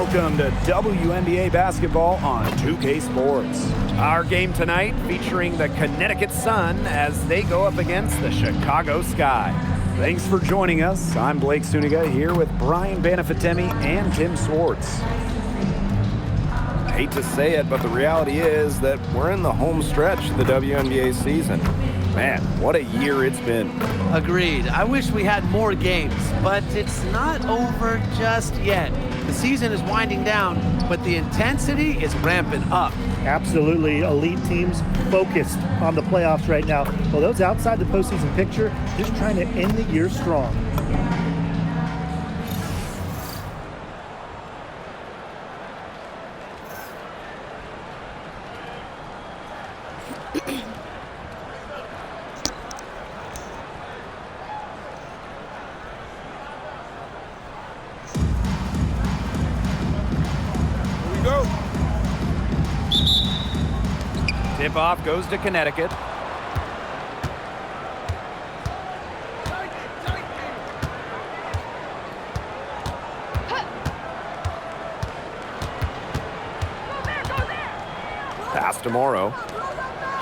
Welcome to WNBA basketball on 2K Sports. Our game tonight featuring the Connecticut Sun as they go up against the Chicago Sky. Thanks for joining us. I'm Blake Suniga here with Brian Banafitemi and Tim Swartz. I hate to say it, but the reality is that we're in the home stretch of the WNBA season. Man, what a year it's been. Agreed. I wish we had more games, but it's not over just yet. The season is winding down, but the intensity is ramping up. Absolutely. Elite teams focused on the playoffs right now. Well, those outside the postseason picture just trying to end the year strong. Tip-off goes to Connecticut. Pass to Morrow.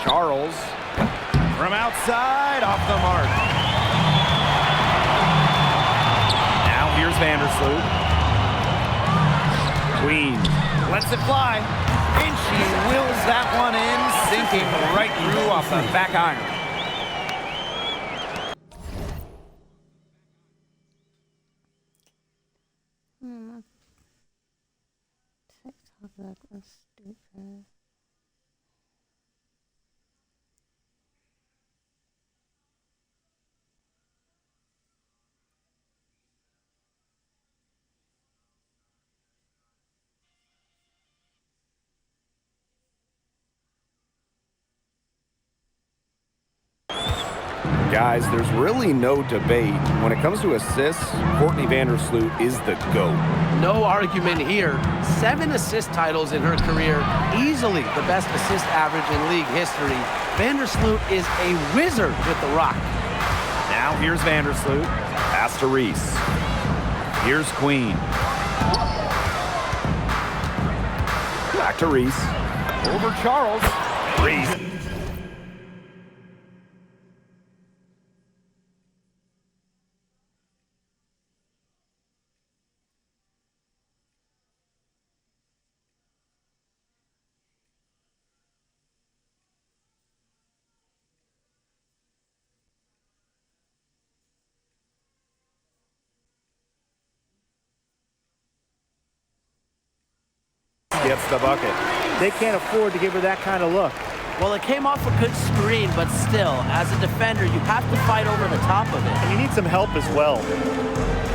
Charles from outside, off the mark. Now here's Vandersloot. Queen lets it fly. And she wills that one in, sinking right through off the back iron. TikTok, that was stupid. Guys, there's really no debate. When it comes to assists, Courtney Vandersloot is the GOAT. No argument here. 7 assist titles in her career, easily the best assist average in league history. Vandersloot is a wizard with the rock. Now here's Vandersloot. Pass to Reese. Here's Queen. Back to Reese. Over Charles. Reese. Gets the bucket. They can't afford to give her that kind of look. Well, it came off a good screen, but still, as a defender, you have to fight over the top of it. And you need some help as well.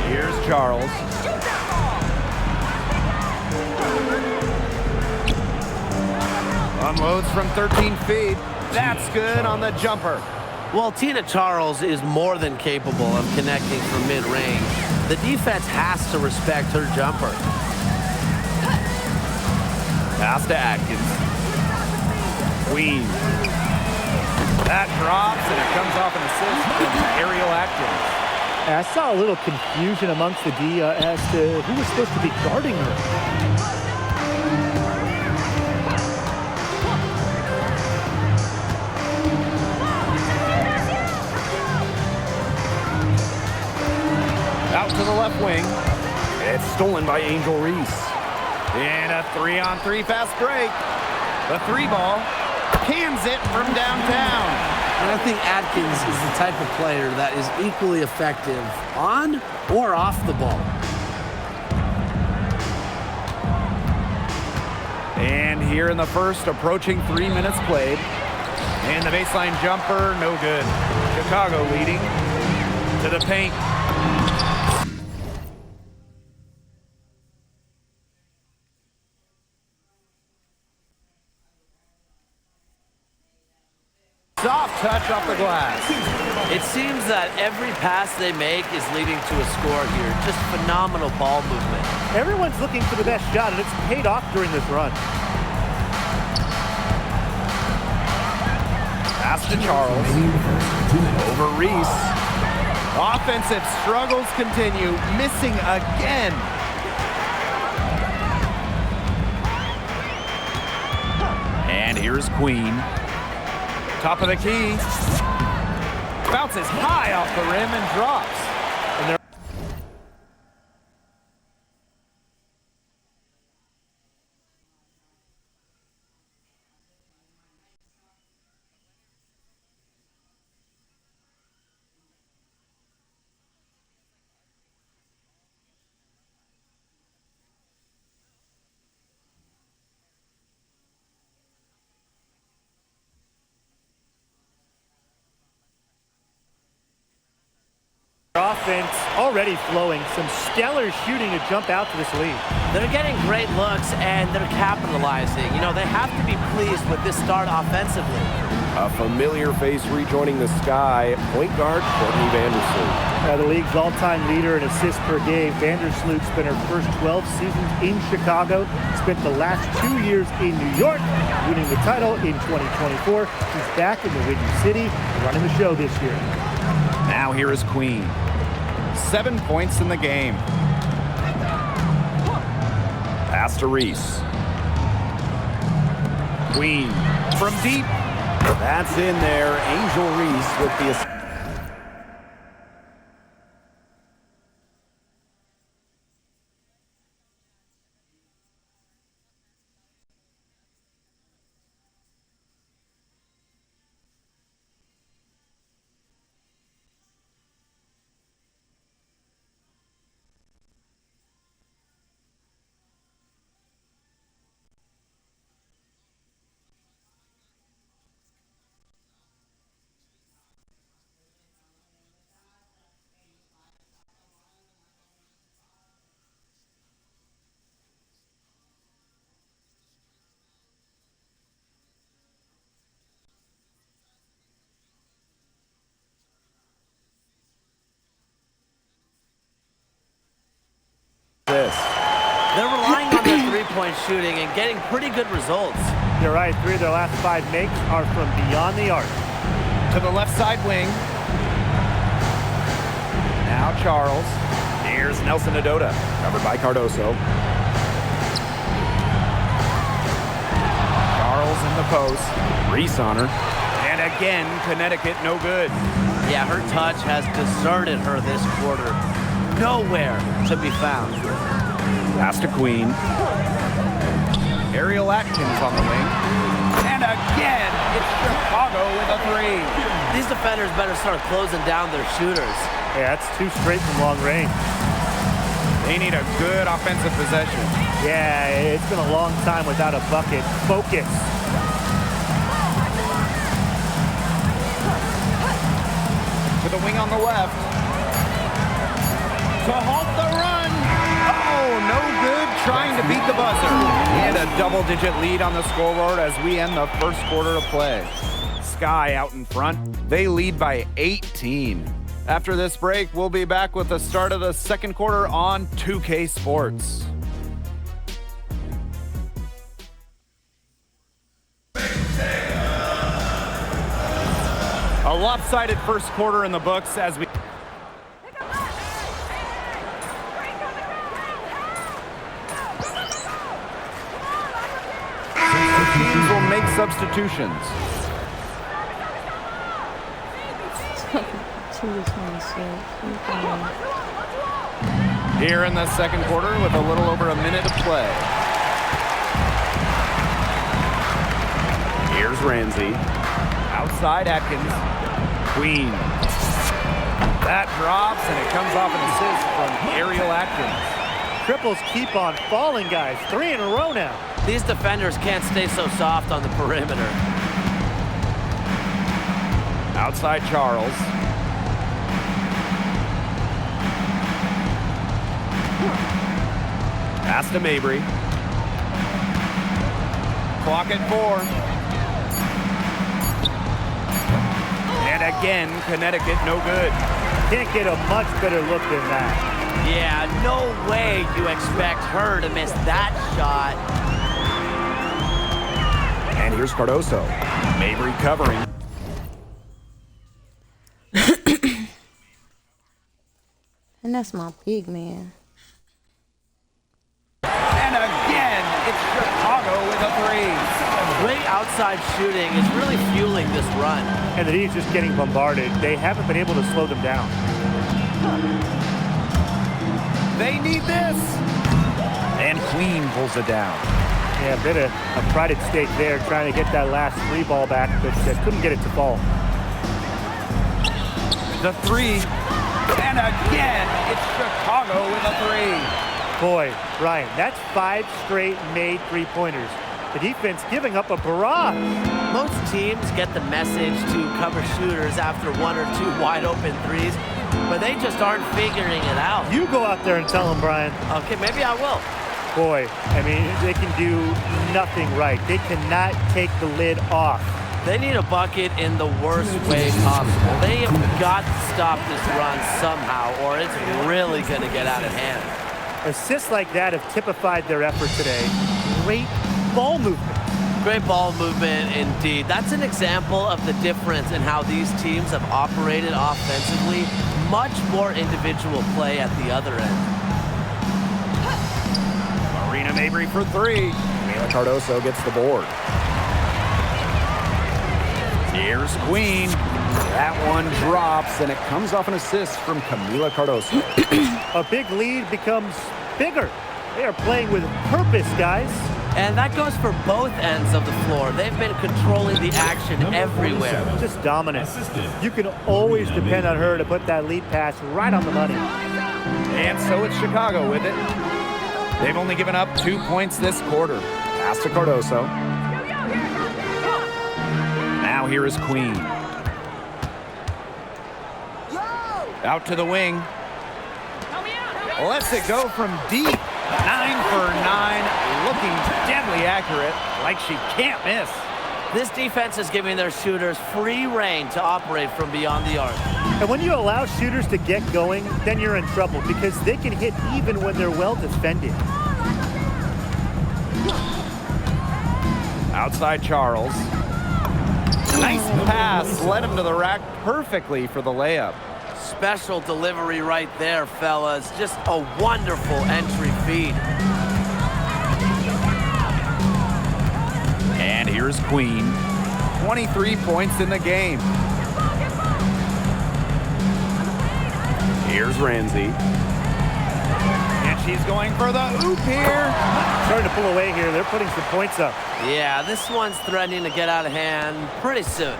Here's Charles. Unloads from 13 feet. That's good on the jumper. Well, Tina Charles is more than capable of connecting from mid-range. The defense has to respect her jumper. Pass to Atkins. Queen. That drops, and it comes off an assist from Ariel Atkins. I saw a little confusion amongst the D as to who was supposed to be guarding her. Out to the left wing. It's stolen by Angel Reese. And a 3-on-3 fast break. The 3-ball cans it from downtown. And I think Atkins is the type of player that is equally effective on or off the ball. And here in the first, approaching 3 minutes played. And the baseline jumper, no good. Chicago leading to the paint. Soft touch off the glass. It seems that every pass they make is leading to a score here. Just phenomenal ball movement. Everyone's looking for the best shot, and it's paid off during this run. Pass to Charles. Over Reese. Offensive struggles continue. Missing again. Here's Queen. Top of the key. Bounces high off the rim and drops. And they're offense already flowing. Some stellar shooting to jump out to this lead. They're getting great looks, and they're capitalizing. You know, they have to be pleased with this start offensively. A familiar face rejoining the Sky, point guard Courtney Vandersloot. The league's all-time leader in assists per game. Vandersloot spent her first 12 seasons in Chicago, spent the last 2 years in New York, winning the title in 2024. She's back in the Windy City, running the show this year. now here is Queen. 7 points in the game. Pass to Reese. Queen from deep. That's in there. Angel Reese with the assist. They're relying on their three-point shooting and getting pretty good results. You're right, 3 of their last 5 makes are from beyond the arc. To the left side wing. Now Charles. Here's Nelson Adota. Covered by Cardoso. Charles in the post. Reese on her. And again, Connecticut no good. Yeah, her touch has deserted her this quarter. Nowhere to be found. Pass to Queen. Ariel Atkins on the wing. And again, it's Chicago with a 3. These defenders better start closing down their shooters. Yeah, that's 2 straight from long range. They need a good offensive possession. Yeah, it's been a long time without a bucket. Focus. To the wing on the left. To halt the run. Oh, no good. Trying to beat the buzzer. And a double-digit lead on the scoreboard as we end the first quarter of play. Sky out in front. They lead by 18. After this break, we'll be back with the start of the second quarter on 2K Sports. A lopsided first quarter in the books as we... Teams will make substitutions. Here in the second quarter with a little over a minute to play. Here's Ramsey. Outside Atkins. Queen. That drops and it comes off an assist from Ariel Atkins. Triples keep on falling, guys. 3 in a row now. These defenders can't stay so soft on the perimeter. Outside Charles. Pass to Mabry. Clock at 4. And again, Connecticut no good. Can't get a much better look than that. Yeah, no way you expect her to miss that shot. And here's Cardoso. Mabry covering. And that's my big man. And again, it's Chicago with a 3. Great outside outside shooting is really fueling this run. And the D's just getting bombarded. They haven't been able to slow them down. They need this. And Queen pulls it down. Yeah, a bit of a pride at stake there, trying to get that last free ball back, but couldn't get it to fall. The three. And again, it's Chicago with a three. Boy, Ryan, that's 5 straight made three-pointers. The defense giving up a barrage. Most teams get the message to cover shooters after 1 or 2 wide open threes, but they just aren't figuring it out. You go out there and tell them, Brian. Okay, maybe I will. Boy, I mean, they can do nothing right. They cannot take the lid off. They need a bucket in the worst way possible. They have got to stop this run somehow, or it's really going to get out of hand. Assists like that have typified their effort today. Great ball movement. Great ball movement indeed. That's an example of the difference in how these teams have operated offensively. Much more individual play at the other end. Marina Mabrey for three. Camila Cardoso gets the board. Here's Queen. That one drops, and it comes off an assist from Camila Cardoso. A big lead becomes bigger. They are playing with purpose, guys. And that goes for both ends of the floor. They've been controlling the action everywhere. Just dominant. You can always depend on her to put that lead pass right on the money. And so it's Chicago with it. They've only given up 2 points this quarter. Pass to Cardoso. Now here is Queen. Out to the wing. Lets it go from deep. 9 for 9. Looking deadly accurate, like she can't miss. This defense is giving their shooters free reign to operate from beyond the arc. And when you allow shooters to get going, then you're in trouble because they can hit even when they're well defended. Outside Charles. Nice pass, led him to the rack perfectly for the layup. Special delivery right there, fellas. Just a wonderful entry feed. And here's Queen. 23 points in the game. Here's Ramsey. And she's going for the oop here. Starting to pull away here. They're putting some points up. Yeah, this one's threatening to get out of hand pretty soon.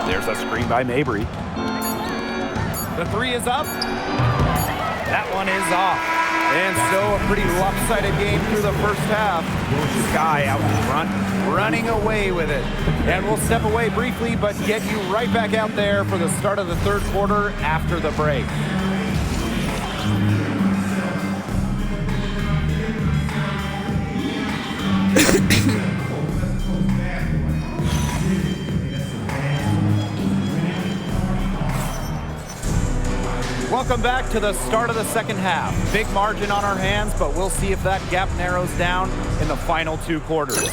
There's a screen by Mabrey. The three is up. That one is off. And so a pretty lopsided game through the first half. Sky out in front, running away with it. And we'll step away briefly, but get you right back out there for the start of the third quarter after the break. Welcome back to the start of the second half. Big margin on our hands, but we'll see if that gap narrows down in the final 2 quarters.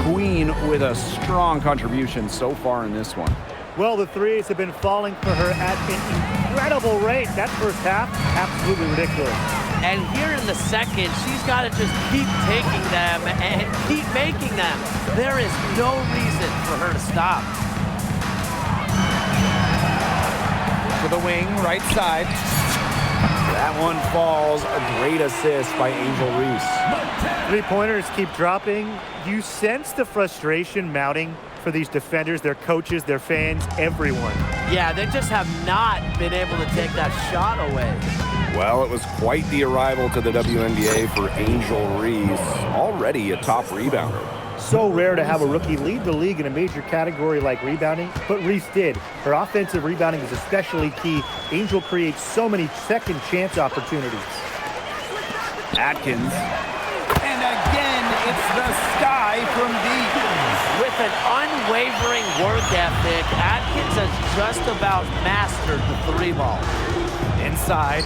Queen with a strong contribution so far in this one. Well, the threes have been falling for her at an incredible rate. That first half, absolutely ridiculous. And here in the second, she's got to just keep taking them and keep making them. There is no reason for her to stop. To the wing, right side. That one falls. A great assist by Angel Reese. Three-pointers keep dropping. You sense the frustration mounting for these defenders, their coaches, their fans, everyone. Yeah, they just have not been able to take that shot away. Well, it was quite the arrival to the WNBA for Angel Reese, already a top rebounder. So rare to have a rookie lead the league in a major category like rebounding, but Reese did. Her offensive rebounding is especially key. Angel creates so many second chance opportunities. Atkins. And again, it's the Sky from deep. With an unwavering work ethic, Atkins has just about mastered the 3-ball. Inside.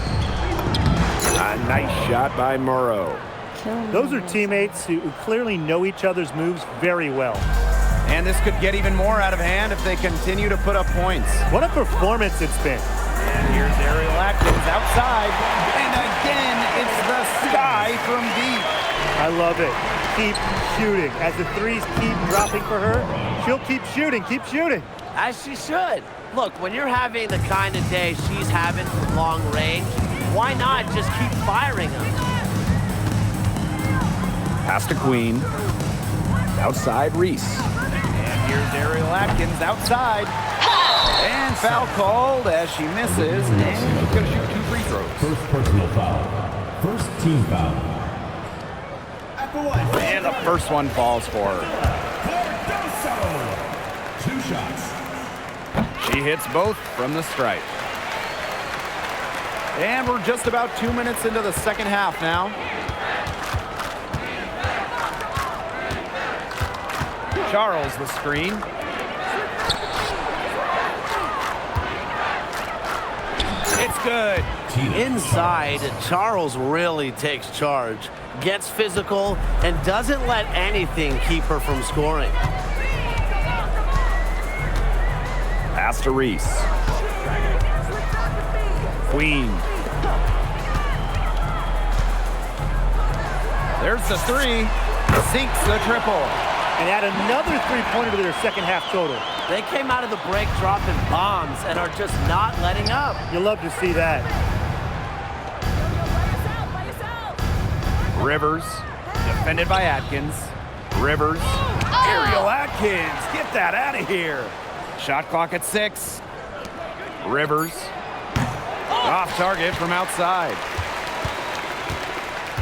A nice shot by Morrow. Those are teammates who clearly know each other's moves very well. And this could get even more out of hand if they continue to put up points. What a performance it's been. And here's Ariel Atkins outside. And again, it's the sky from deep. I love it. Keep shooting. As the threes keep dropping for her, she'll keep shooting, keep shooting. As she should. Look, when you're having the kind of day she's having from long range, why not just keep firing them? Pass to Queen. Outside Reese. And here's Ariel Atkins outside. And foul called as she misses. And she's going to shoot 2 free throws. First personal foul. First team foul. And the first one falls for her. 2 shots. She hits both from the stripe. And we're just about 2 minutes into the second half now. Charles the screen. It's good. Inside, Charles really takes charge, gets physical, and doesn't let anything keep her from scoring. Pass to Reese. Queen. There's the 3. Sinks the triple. And add another three-pointer to their second half total. They came out of the break dropping bombs and are just not letting up. You'll love to see that. Rivers, defended by Atkins. Rivers. Ariel Atkins, get that out of here. Shot clock at 6. Rivers. Off target from outside.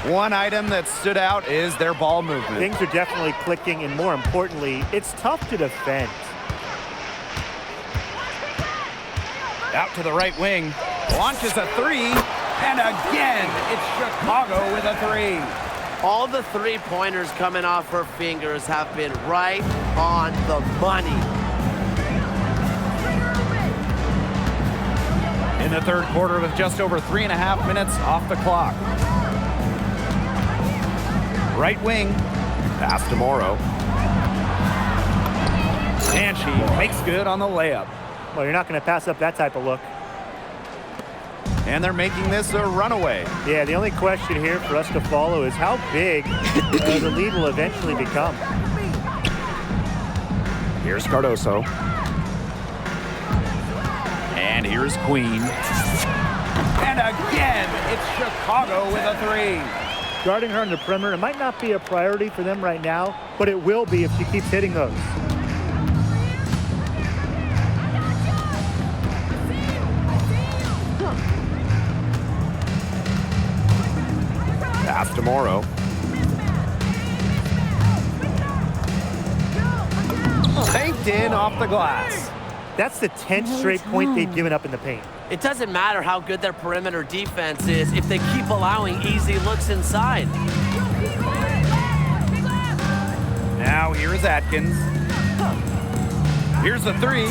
One item that stood out is their ball movement. Things are definitely clicking, and more importantly, it's tough to defend. Out to the right wing. Launches a 3. And again, it's Chicago with a 3. All the three-pointers coming off her fingers have been right on the money. In the third quarter with just over 3.5 minutes off the clock. Right wing. Pass to Morrow. And she makes good on the layup. Well, you're not going to pass up that type of look. And they're making this a runaway. Yeah, the only question here for us to follow is how big the lead will eventually become. Here's Cardoso. And here's Queen. And again, it's Chicago with a 3. Guarding her on the perimeter, it might not be a priority for them right now, but it will be if she keeps hitting those. Pass to Morrow. Banked in off the glass. That's the 10th straight point they've given up in the paint. It doesn't matter how good their perimeter defense is if they keep allowing easy looks inside. Now here is Atkins. Here's the 3.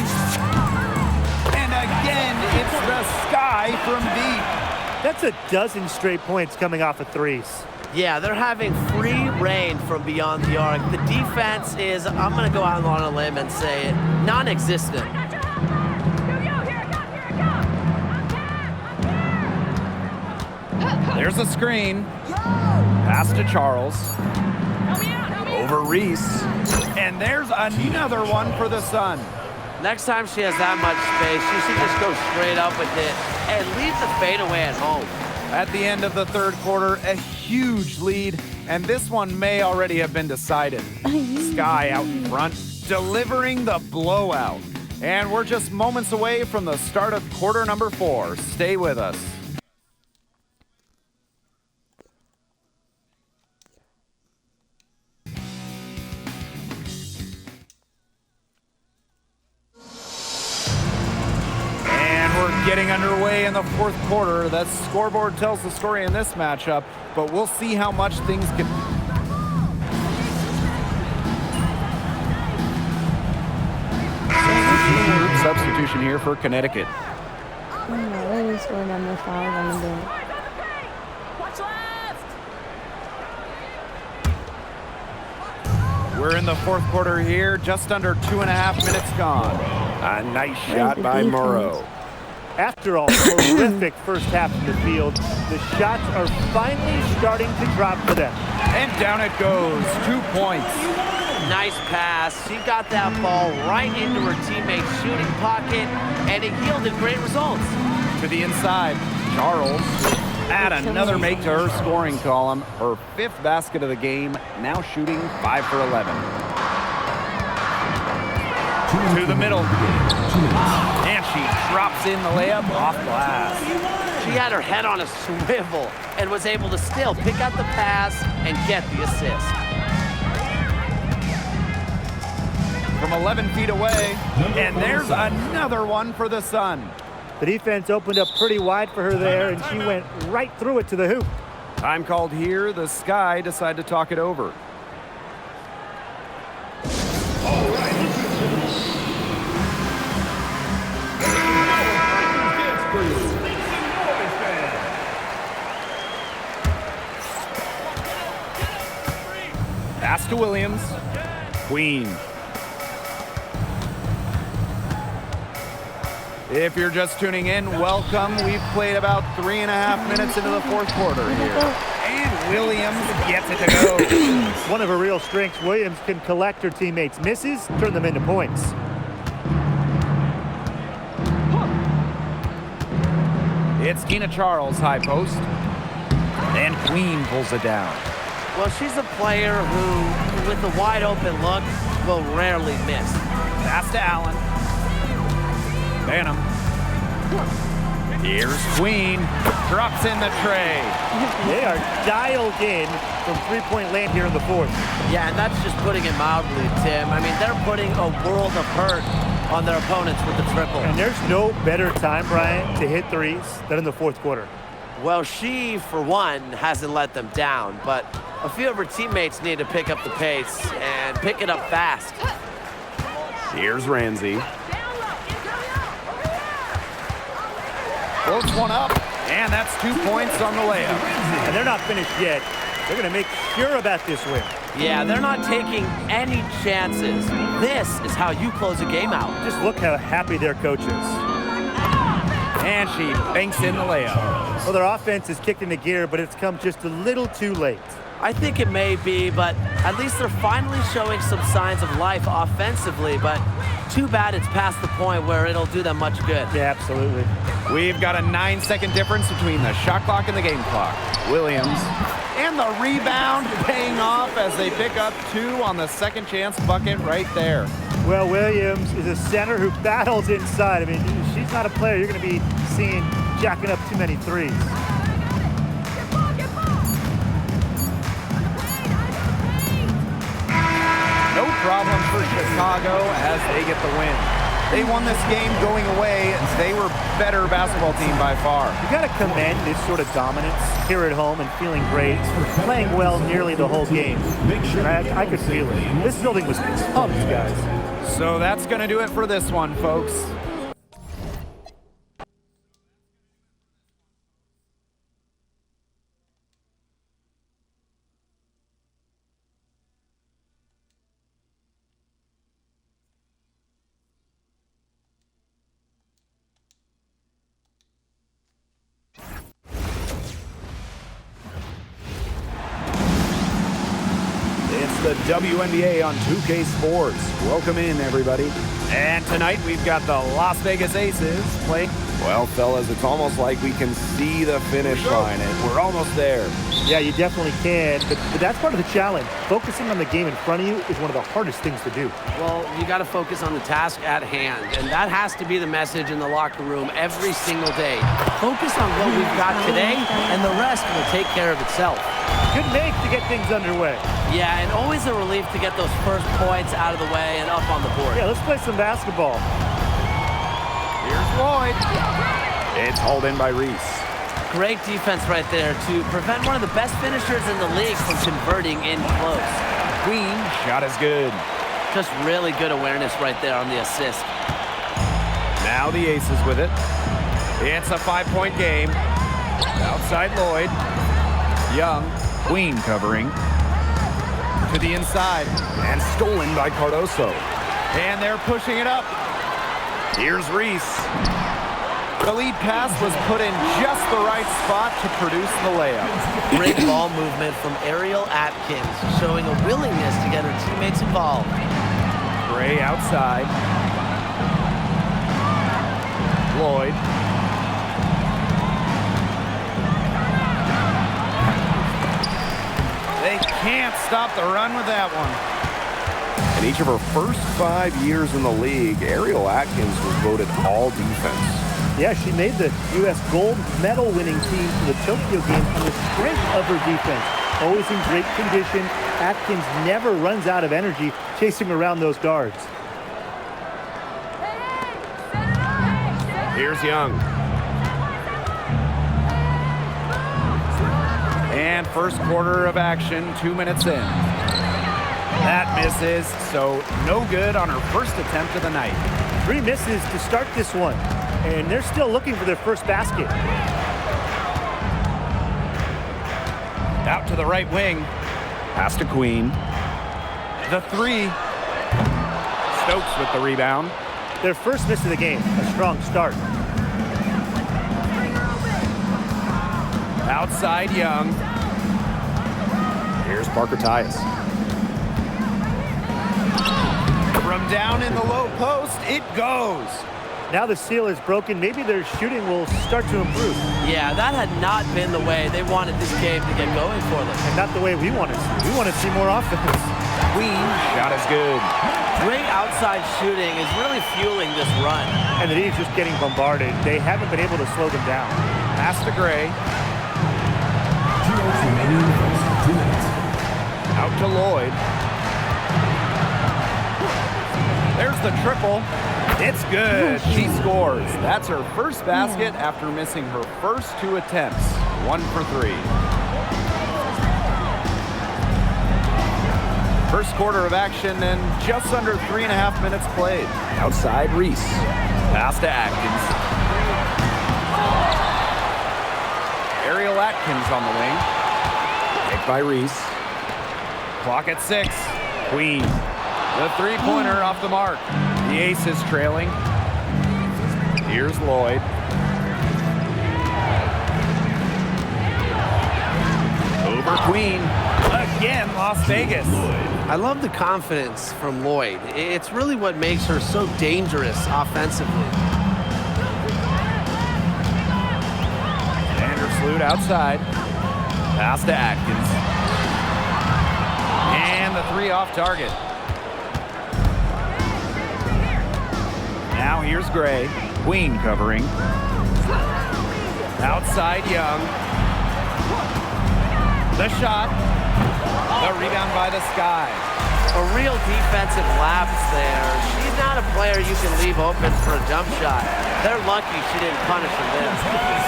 And again, it's the sky from deep. That's a dozen straight points coming off of threes. Yeah, they're having free reign from beyond the arc. The defense is, I'm going to go out on a limb and say it, non-existent. There's a screen. Pass to Charles. Over Reese. And there's another one for the Sun. Next time she has that much space, she should just go straight up with it and leave the fadeaway at home. At the end of the third quarter, a huge lead, and this one may already have been decided. Sky out in front, delivering the blowout. And we're just moments away from the start of quarter number 4. Stay with us. Getting underway in the fourth quarter. That scoreboard tells the story in this matchup, but we'll see how much things can... Substitution here for Connecticut. They scored on the 5 on the bench. We're in the fourth quarter here, just under 2.5 minutes gone. A nice shot by Morrow. After all, horrific first half in the field, the shots are finally starting to drop for them. And down it goes. 2 points. Nice pass. She got that ball right into her teammate's shooting pocket, and it yielded great results. To the inside. Charles. Add another make to her scoring column. Her 5th basket of the game. Now shooting 5 for 11. To the middle. And she drops in the layup off glass. She had her head on a swivel and was able to still pick out the pass and get the assist. From 11 feet away. And there's another one for the Sun. The defense opened up pretty wide for her there, and she went right through it to the hoop. Time called here. The Sky decide to talk it over. Pass to Williams. Queen. If you're just tuning in, welcome. We've played about 3.5 minutes into the 4th quarter here. And Williams gets it to go. One of her real strengths, Williams can collect her teammates' misses, turn them into points. It's Tina Charles, high post. And Queen pulls it down. Well, she's a player who, with a wide open look, will rarely miss. Pass to Allen. Banham. Here's Queen. Drops in the tray. They are dialed in from three-point land here in the 4th. Yeah, and that's just putting it mildly, Tim. I mean, they're putting a world of hurt on their opponents with the triple. And there's no better time, Brian, to hit threes than in the 4th quarter. Well, she, for one, hasn't let them down, but a few of her teammates need to pick up the pace and pick it up fast. Here's Ramsey. Floats one up, and that's 2 points on the layup. And they're not finished yet. They're going to make sure about this win. Yeah, they're not taking any chances. This is how you close a game out. Just look how happy their coach is. And she banks in the layup. Well, their offense is kicked into gear, but it's come just a little too late. I think it may be, but at least they're finally showing some signs of life offensively, but too bad it's past the point where it'll do them much good. Yeah, absolutely. We've got a 9-second difference between the shot clock and the game clock. Williams. And the rebound paying off as they pick up 2 on the second chance bucket right there. Well, Williams is a center who battles inside. I mean, she's not a player you're going to be seeing jacking up too many threes. No problem for Chicago as they get the win. They won this game going away. They were better basketball team by far. You got to commend this sort of dominance here at home and feeling great, playing well nearly the whole game. And I could feel it. This building was pumped, guys. So that's going to do it for this one, folks. The WNBA on 2K Sports. Welcome in, everybody. And tonight we've got the Las Vegas Aces playing. Well, fellas, it's almost like we can see the finish line, and we're almost there. Yeah, you definitely can, but that's part of the challenge. Focusing on the game in front of you is one of the hardest things to do. Well, you got to focus on the task at hand, and that has to be the message in the locker room every single day. Focus on what we've got today, and the rest will take care of itself. Good make to get things underway. Yeah, and always a relief to get those first points out of the way and up on the board. Yeah, let's play some basketball. Here's Lloyd. It's hauled in by Reese. Great defense right there to prevent one of the best finishers in the league from converting in close. Queen, shot is good. Just really good awareness right there on the assist. Now the Aces with it. It's a 5-point game. Outside Lloyd. Young, Queen covering. To the inside. And stolen by Cardoso. And they're pushing it up. Here's Reese. The lead pass was put in just the right spot to produce the layup. Great ball movement from Ariel Atkins, showing a willingness to get her teammates involved. Gray outside. Lloyd. They can't stop the run with that one. In each of her first 5 years in the league, Ariel Atkins was voted all defense. Yeah, she made the U.S. gold medal winning team for the Tokyo game on the strength of her defense. Always in great condition. Atkins never runs out of energy chasing around those guards. Here's Young. And first quarter of action, 2 minutes in. That misses, so no good on her first attempt of the night. 3 misses to start this one, and they're still looking for their first basket. Out to the right wing. Pass to Queen. The three. Stokes with the rebound. Their first miss of the game, a strong start. Outside Young. Here's Parker Tyus. From down in the low post, it goes. Now the seal is broken. Maybe their shooting will start to improve. Yeah, that had not been the way they wanted this game to get going for them. And not the way we want to see. We want to see more offense. Queen, shot is good. Great outside shooting is really fueling this run. And the D's just getting bombarded. They haven't been able to slow them down. Pass to Gray. 2 minutes remaining. First 2 minutes. Out to Lloyd. There's the triple. It's good. She scores. That's her first basket after missing her first 2 attempts. 1 for 3. First quarter of action and just under 3.5 minutes played. Outside Reese. Pass to Atkins. Ariel Atkins on the wing. Picked by Reese. Clock at 6. Queen. The three-pointer off the mark. The ace is trailing. Here's Lloyd. Over Queen. Again, Las Vegas. I love the confidence from Lloyd. It's really what makes her so dangerous offensively. Vandersloot outside. Pass to Atkins. And the 3 off target. Now here's Gray. Queen covering. Outside Young. The shot. The rebound by the Sky. A real defensive lapse there. She's not a player you can leave open for a jump shot. They're lucky she didn't punish them there.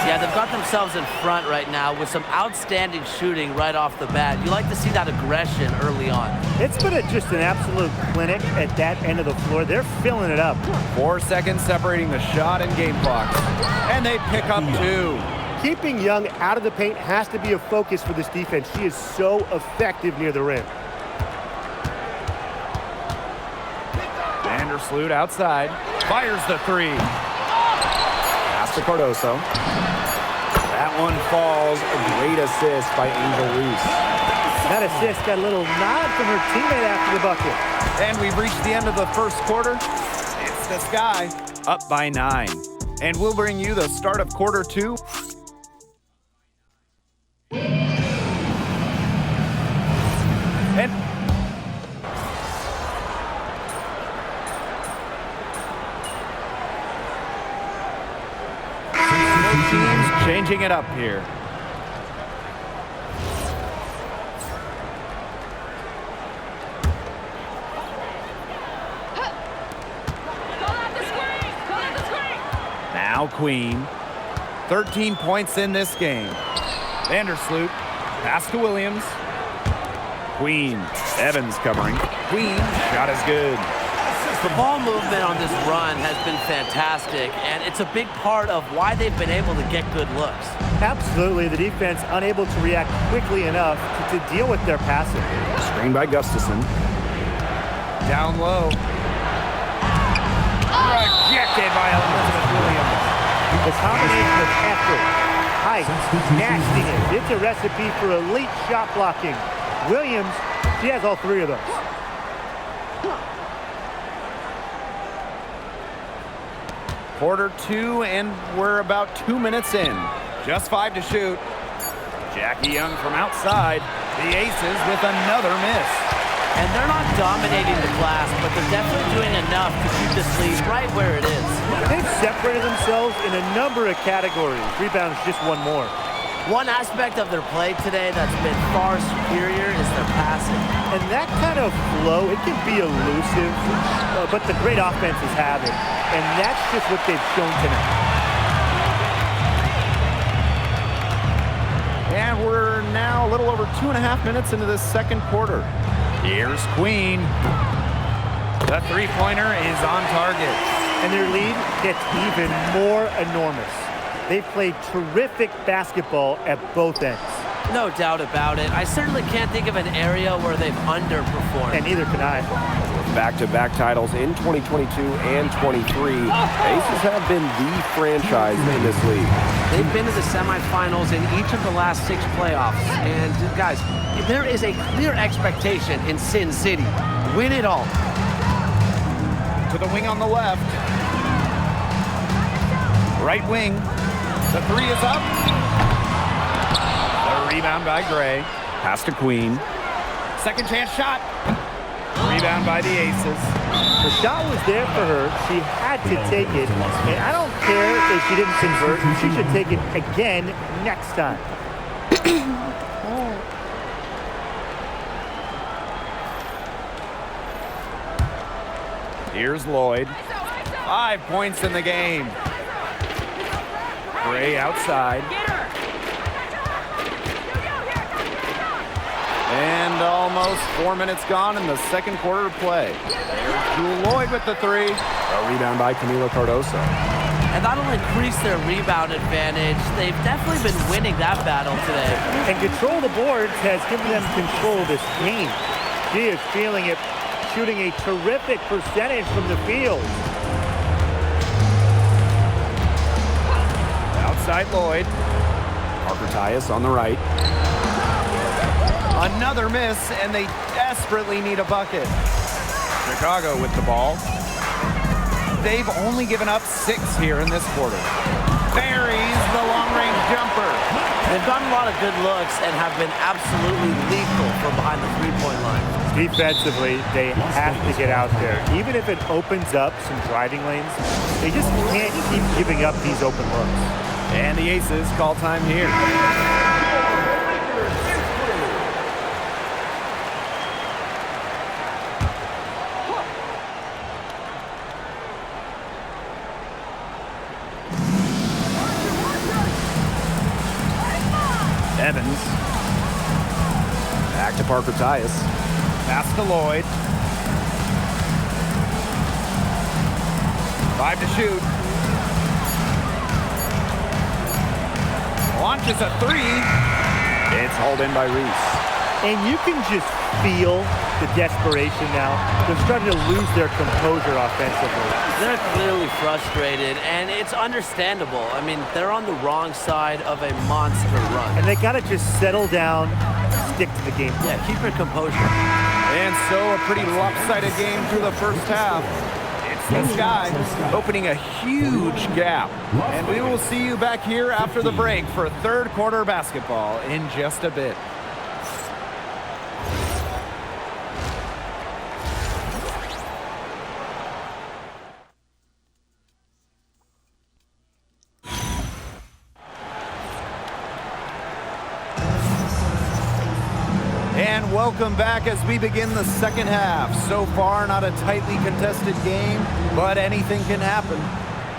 Yeah, they've got themselves in front right now with some outstanding shooting right off the bat. You like to see that aggression early on. It's been just an absolute clinic at that end of the floor. They're filling it up. 4 seconds separating the shot and game clock. And they pick up 2. Keeping Young out of the paint has to be a focus for this defense. She is so effective near the rim. Vandersloot outside. Fires the 3. Pass to Cardoso. That one falls. A great assist by Angel Reese. That assist got a little nod from her teammate after the bucket. And we've reached the end of the first quarter. It's the Sky up by 9. And we'll bring you the start of quarter 2. And teams changing it up here. Now Queen. 13 points in this game. Vandersloot. Pass to Williams. Queen. Evans covering. Queen. Shot is good. The ball movement on this run has been fantastic, and it's a big part of why they've been able to get good looks. Absolutely. The defense unable to react quickly enough to deal with their passing. Screen by Gustafson. Down low. Rejected by Elizabeth Williams. The combination of effort, height, nastiness, it's a recipe for elite shot blocking. Williams, she has all three of those. Quarter 2, and we're about 2 minutes in. Just 5 to shoot. Jackie Young from outside. The Aces with another miss. And they're not dominating the glass, but they're definitely doing enough to keep this lead right where it is. They've separated themselves in a number of categories. Rebounds just one more. One aspect of their play today that's been far superior is their passing. And that kind of flow, it can be elusive, but the great offenses have it. And that's just what they've shown tonight. And we're now a little over 2.5 minutes into this second quarter. Here's Queen. The three-pointer is on target. And their lead gets even more enormous. They've played terrific basketball at both ends. No doubt about it. I certainly can't think of an area where they've underperformed. And neither can I. Back-to-back titles in 2022 and 23. Aces have been the franchise in this league. They've been to the semifinals in each of the last 6 playoffs. And guys, there is a clear expectation in Sin City. Win it all. To the wing on the left. Right wing. The three is up. The rebound by Gray. Pass to Queen. Second chance shot. Rebound by the Aces. The shot was there for her. She had to take it. And I don't care if she didn't convert. She should take it again next time. Here's Lloyd. 5 points in the game. Gray outside. And almost 4 minutes gone in the second quarter of play. There's Jewel Lloyd with the three. A rebound by Camila Cardoso. And that'll increase their rebound advantage. They've definitely been winning that battle today. And control of the boards has given them control of this game. She is feeling it, shooting a terrific percentage from the field. Outside Lloyd. Parker Tyus on the right. Another miss, and they desperately need a bucket. Chicago with the ball. They've only given up 6 here in this quarter. Buries the long-range jumper. They've gotten a lot of good looks and have been absolutely lethal from behind the three-point line. Defensively, they have to get out there. Even if it opens up some driving lanes, they just can't keep giving up these open looks. And the Aces call time here. Evans. Back to Parker Tyus. Pass to Lloyd. 5 to shoot. Launches a three. It's hauled in by Reese. And you can just feel the desperation now. They're starting to lose their composure offensively. They're clearly frustrated, and it's understandable. I mean, they're on the wrong side of a monster run. And they got to just settle down, stick to the game. Yeah, keep your composure. And so a pretty lopsided game through the first half. It's the Sky opening a huge gap. And we will see you back here after the break for third quarter basketball in just a bit. And welcome back as we begin the second half. So far, not a tightly contested game, but anything can happen.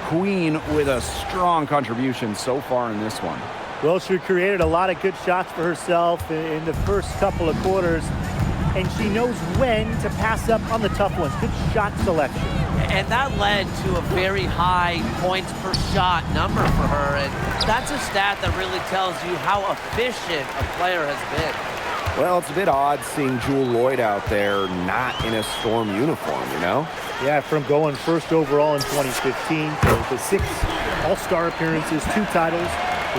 Queen with a strong contribution so far in this one. Well, she created a lot of good shots for herself in the first couple of quarters, and she knows when to pass up on the tough ones. Good shot selection. And that led to a very high points per shot number for her. And that's a stat that really tells you how efficient a player has been. Well, it's a bit odd seeing Jewel Lloyd out there not in a Storm uniform, you know? Yeah, from going first overall in 2015 to 6th All-Star appearances, 2 titles.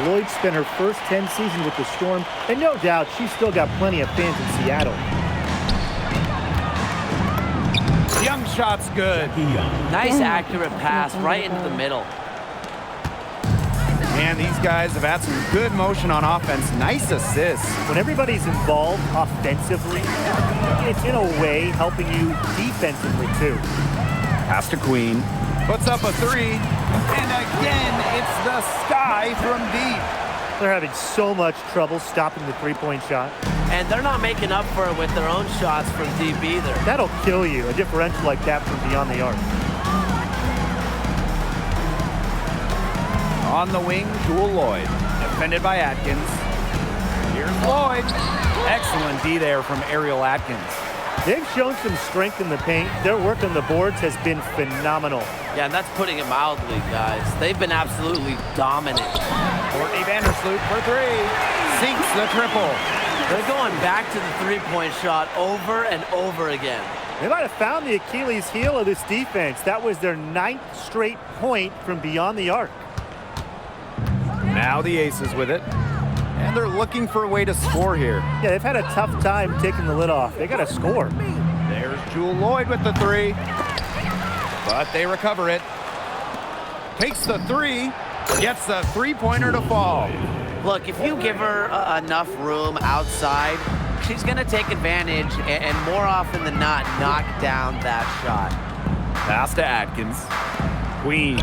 Lloyd spent her first 10 seasons with the Storm, and no doubt she's still got plenty of fans in Seattle. Young shot's good. Nice accurate pass right into the middle. And these guys have had some good motion on offense. Nice assists. When everybody's involved offensively, it's in a way helping you defensively too. Pass to Queen. Puts up a 3. And again, it's the sky from deep. They're having so much trouble stopping the three-point shot. And they're not making up for it with their own shots from deep either. That'll kill you, a differential like that from beyond the arc. On the wing, Jewel Lloyd. Defended by Atkins. Here's Lloyd. Excellent D there from Ariel Atkins. They've shown some strength in the paint. Their work on the boards has been phenomenal. Yeah, and that's putting it mildly, guys. They've been absolutely dominant. Courtney Vandersloot for 3. Sinks the triple. They're going back to the three-point shot over and over again. They might have found the Achilles heel of this defense. That was their 9th straight point from beyond the arc. Now the Aces with it. And they're looking for a way to score here. Yeah, they've had a tough time taking the lid off. They got to score. There's Jewel Lloyd with the 3. But they recover it. Takes the 3. Gets the three-pointer to fall. Look, if you give her enough room outside, she's going to take advantage and more often than not knock down that shot. Pass to Atkins. Queen.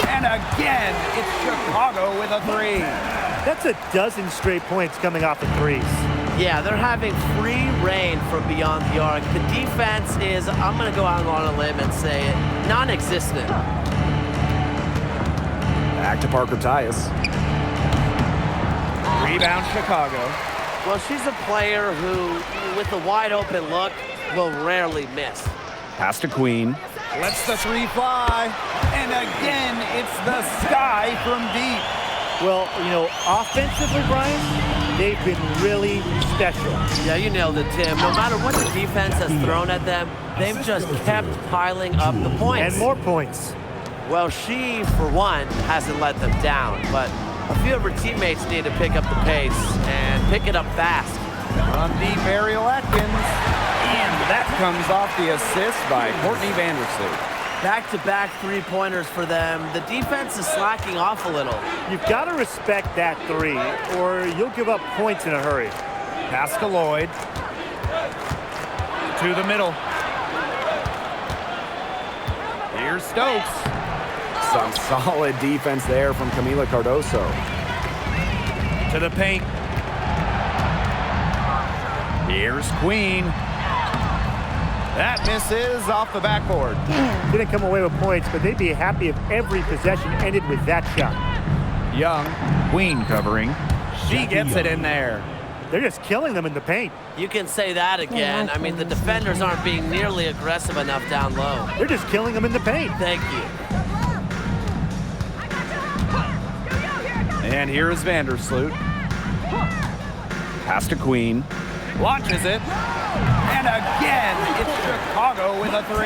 And again, it's Chicago with a 3. That's a dozen straight points coming off of threes. Yeah, they're having free reign from beyond the arc. The defense is, I'm going to go out on a limb and say it, non-existent. Back to Parker Tyus. Rebound Chicago. Well, she's a player who, with a wide open look, will rarely miss. Pass to Queen. Lets the 3 fly. And again, it's the sky from deep. Well, you know, offensively, Brian, they've been really special. Yeah, you nailed it, Tim. No matter what the defense has thrown at them, they've just kept piling up the points. And more points. Well, she, for one, hasn't let them down, but a few of her teammates need to pick up the pace and pick it up fast. On deep, Ariel Atkins. And that comes off the assist by Courtney Vandersloot. Back-to-back three-pointers for them. The defense is slacking off a little. You've got to respect that 3, or you'll give up points in a hurry. Pass to Lloyd. To the middle. Here's Stokes. Some solid defense there from Camila Cardoso. To the paint. Here's Queen. That misses off the backboard. Didn't come away with points, but they'd be happy if every possession ended with that shot. Young, Queen covering. She gets it in there. They're just killing them in the paint. You can say that again. I mean, the defenders aren't being nearly aggressive enough down low. They're just killing them in the paint. Thank you. And here is Vandersloot. Pass to Queen. Launches it. And again, it's Chicago with a 3.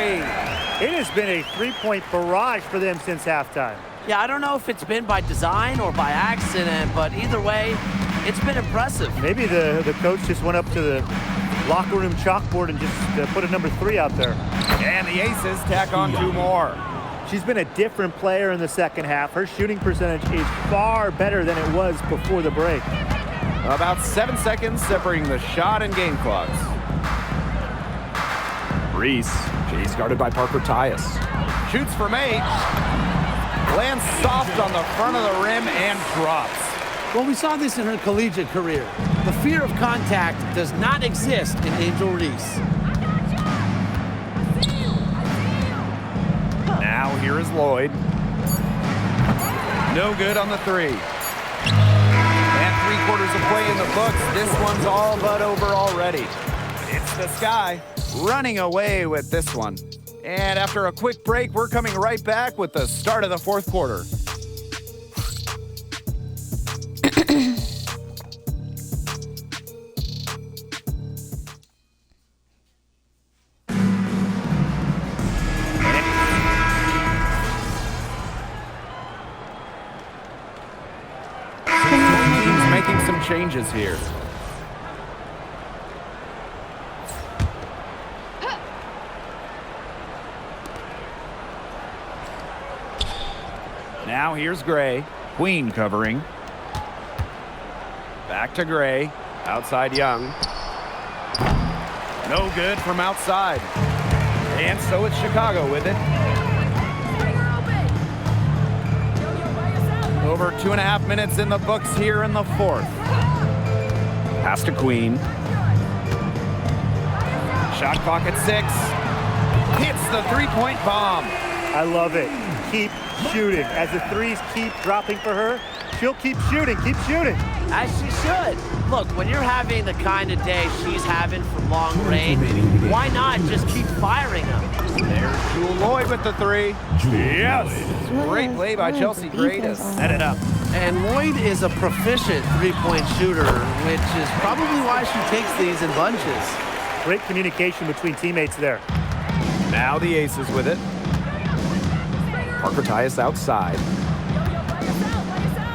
It has been a three-point barrage for them since halftime. Yeah, I don't know if it's been by design or by accident, but either way, it's been impressive. Maybe the coach just went up to the locker room chalkboard and just put a number 3 out there. And the Aces tack on 2 more. She's been a different player in the second half. Her shooting percentage is far better than it was before the break. About 7 seconds separating the shot and game clocks. Reese, she's guarded by Parker Tyus. Shoots from 8. Lands soft on the front of the rim and drops. Well, we saw this in her collegiate career. The fear of contact does not exist in Angel Reese. Now here is Lloyd. No good on the 3. And 3/4 of play in the books. This one's all but over already. It's the Sky running away with this one. And after a quick break, we're coming right back with the start of the 4th quarter. making some changes here. Now here's Gray. Queen covering. Back to Gray. Outside Young. No good from outside. And so it's Chicago with it. Over 2.5 minutes in the books here in the fourth. Pass to Queen. Shot clock at 6. Hits the three-point bomb. I love it. Keep shooting. As the threes keep dropping for her, she'll keep shooting, As she should. Look, when you're having the kind of day she's having from long range, why not just keep firing them? There's Jewel Lloyd with the 3. Yes! Great play by Chelsea Gray to set it up. And Lloyd is a proficient three-point shooter, which is probably why she takes these in bunches. Great communication between teammates there. Now the Aces with it. Parker Tyus outside.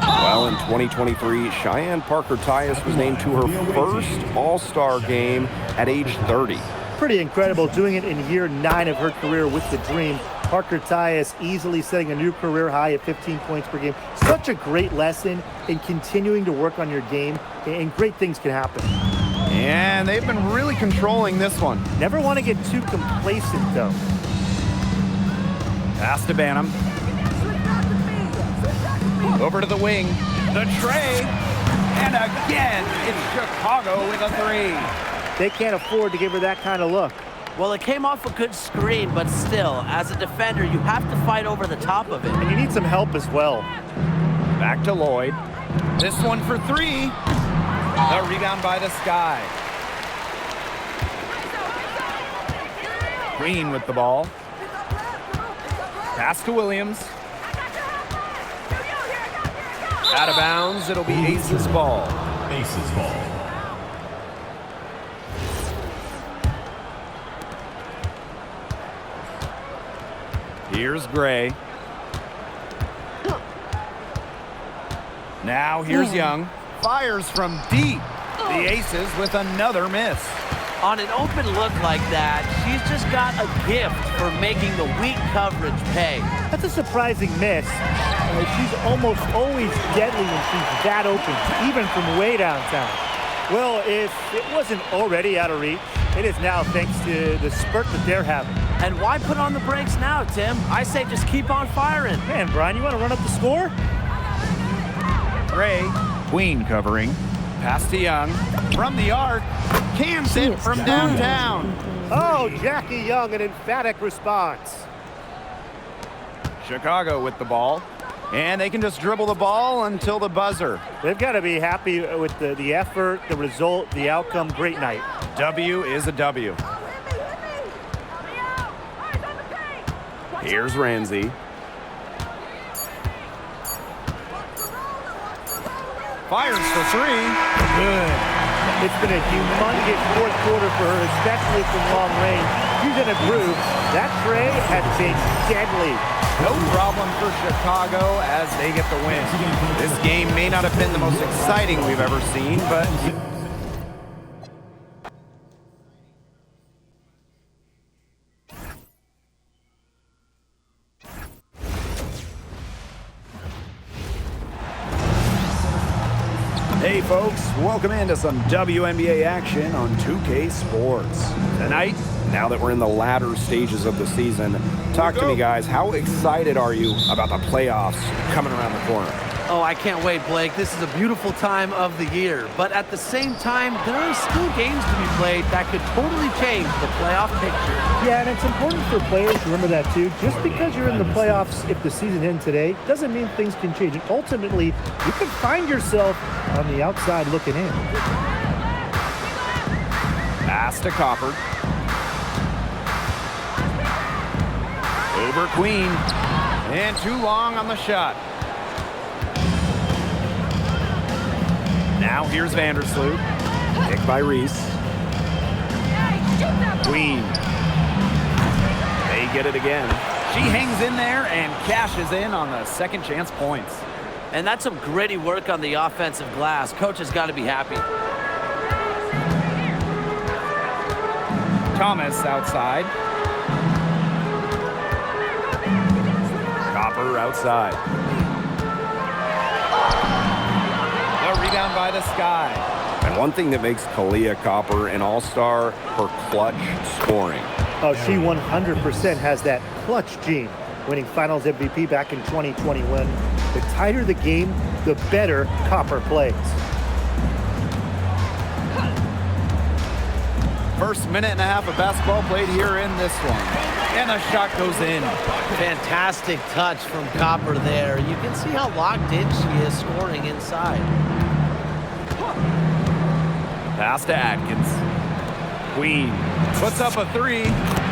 Well, in 2023, Cheyenne Parker Tyus was named to her first All-Star game at age 30. Pretty incredible, doing it in year 9 of her career with the Dream. Parker Tyus easily setting a new career high at 15 points per game. Such a great lesson in continuing to work on your game, and great things can happen. And they've been really controlling this one. Never want to get too complacent, though. Pass to Banham. Over to the wing. The tray. And again, it's Chicago with a 3. They can't afford to give her that kind of look. Well, it came off a good screen, but still, as a defender, you have to fight over the top of it. And you need some help as well. Back to Lloyd. This one for 3. The rebound by the Sky. Green with the ball. Pass to Williams. Out of bounds, it'll be Aces ball. Aces ball. Here's Gray. Now here's Young. Fires from deep. The Aces with another miss. On an open look like that, she's just got a gift for making the weak coverage pay. That's a surprising miss. She's almost always deadly when she's that open, even from way downtown. Well, if it wasn't already out of reach, it is now thanks to the spurt that they're having. And why put on the brakes now, Tim? I say just keep on firing. Man, Brian, you want to run up the score? Gray. Queen covering. Pass to Young. From the arc. Cams it from downtown. Oh, Jackie Young, an emphatic response. Chicago with the ball. And they can just dribble the ball until the buzzer. They've got to be happy with the effort, the result, the outcome. Great night. W is a W. Here's Ramsey. Fires for 3. Good. It's been a humongous fourth quarter for her, especially from long range. She's in a groove. That tray has been deadly. No problem for Chicago as they get the win. This game may not have been the most exciting we've ever seen, but... Hey folks, welcome into some WNBA action on 2K Sports. Tonight, now that we're in the latter stages of the season, talk to me guys, how excited are you about the playoffs coming around the corner? Oh, I can't wait, Blake. This is a beautiful time of the year. But at the same time, there are still games to be played that could totally change the playoff picture. Yeah, and it's important for players to remember that too. Just because you're in the playoffs, if the season ends today, doesn't mean things can change. And ultimately, you could find yourself on the outside looking in. Pass to Copper. Over Queen. And too long on the shot. Now here's Vandersloot. Picked by Reese. Queen. They get it again. She hangs in there and cashes in on the second chance points. And that's some gritty work on the offensive glass. Coach has got to be happy. Thomas outside. Copper outside. The rebound by the Sky. And one thing that makes Kalia Copper an all-star, her clutch scoring. Oh, she 100% has that clutch gene, winning Finals MVP back in 2021. The tighter the game, the better Copper plays. First minute and a half of basketball played here in this one. And the shot goes in. Fantastic touch from Copper there. You can see how locked in she is scoring inside. Pass to Atkins. Queen puts up a three.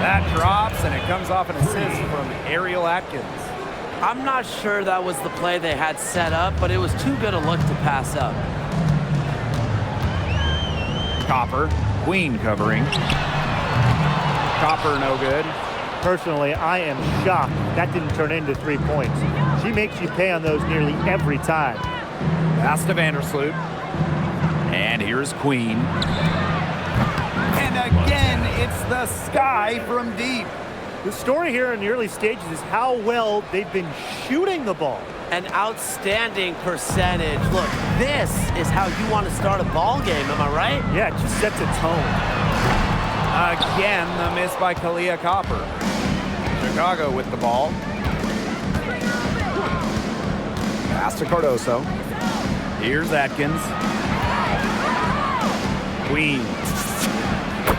That drops, and it comes off an assist from Ariel Atkins. I'm not sure that was the play they had set up, but it was too good a look to pass up. Copper. Queen covering. Copper no good. Personally, I am shocked that didn't turn into 3 points. She makes you pay on those nearly every time. Pass to Vandersloot. And here's Queen. And again, it's the Sky from deep. The story here in the early stages is how well they've been shooting the ball. An outstanding percentage. Look, this is how you want to start a ball game, am I right? Yeah, it just sets a tone. Again, the miss by Kalia Copper. Chicago with the ball. Pass to Cardoso. Here's Atkins. Queen.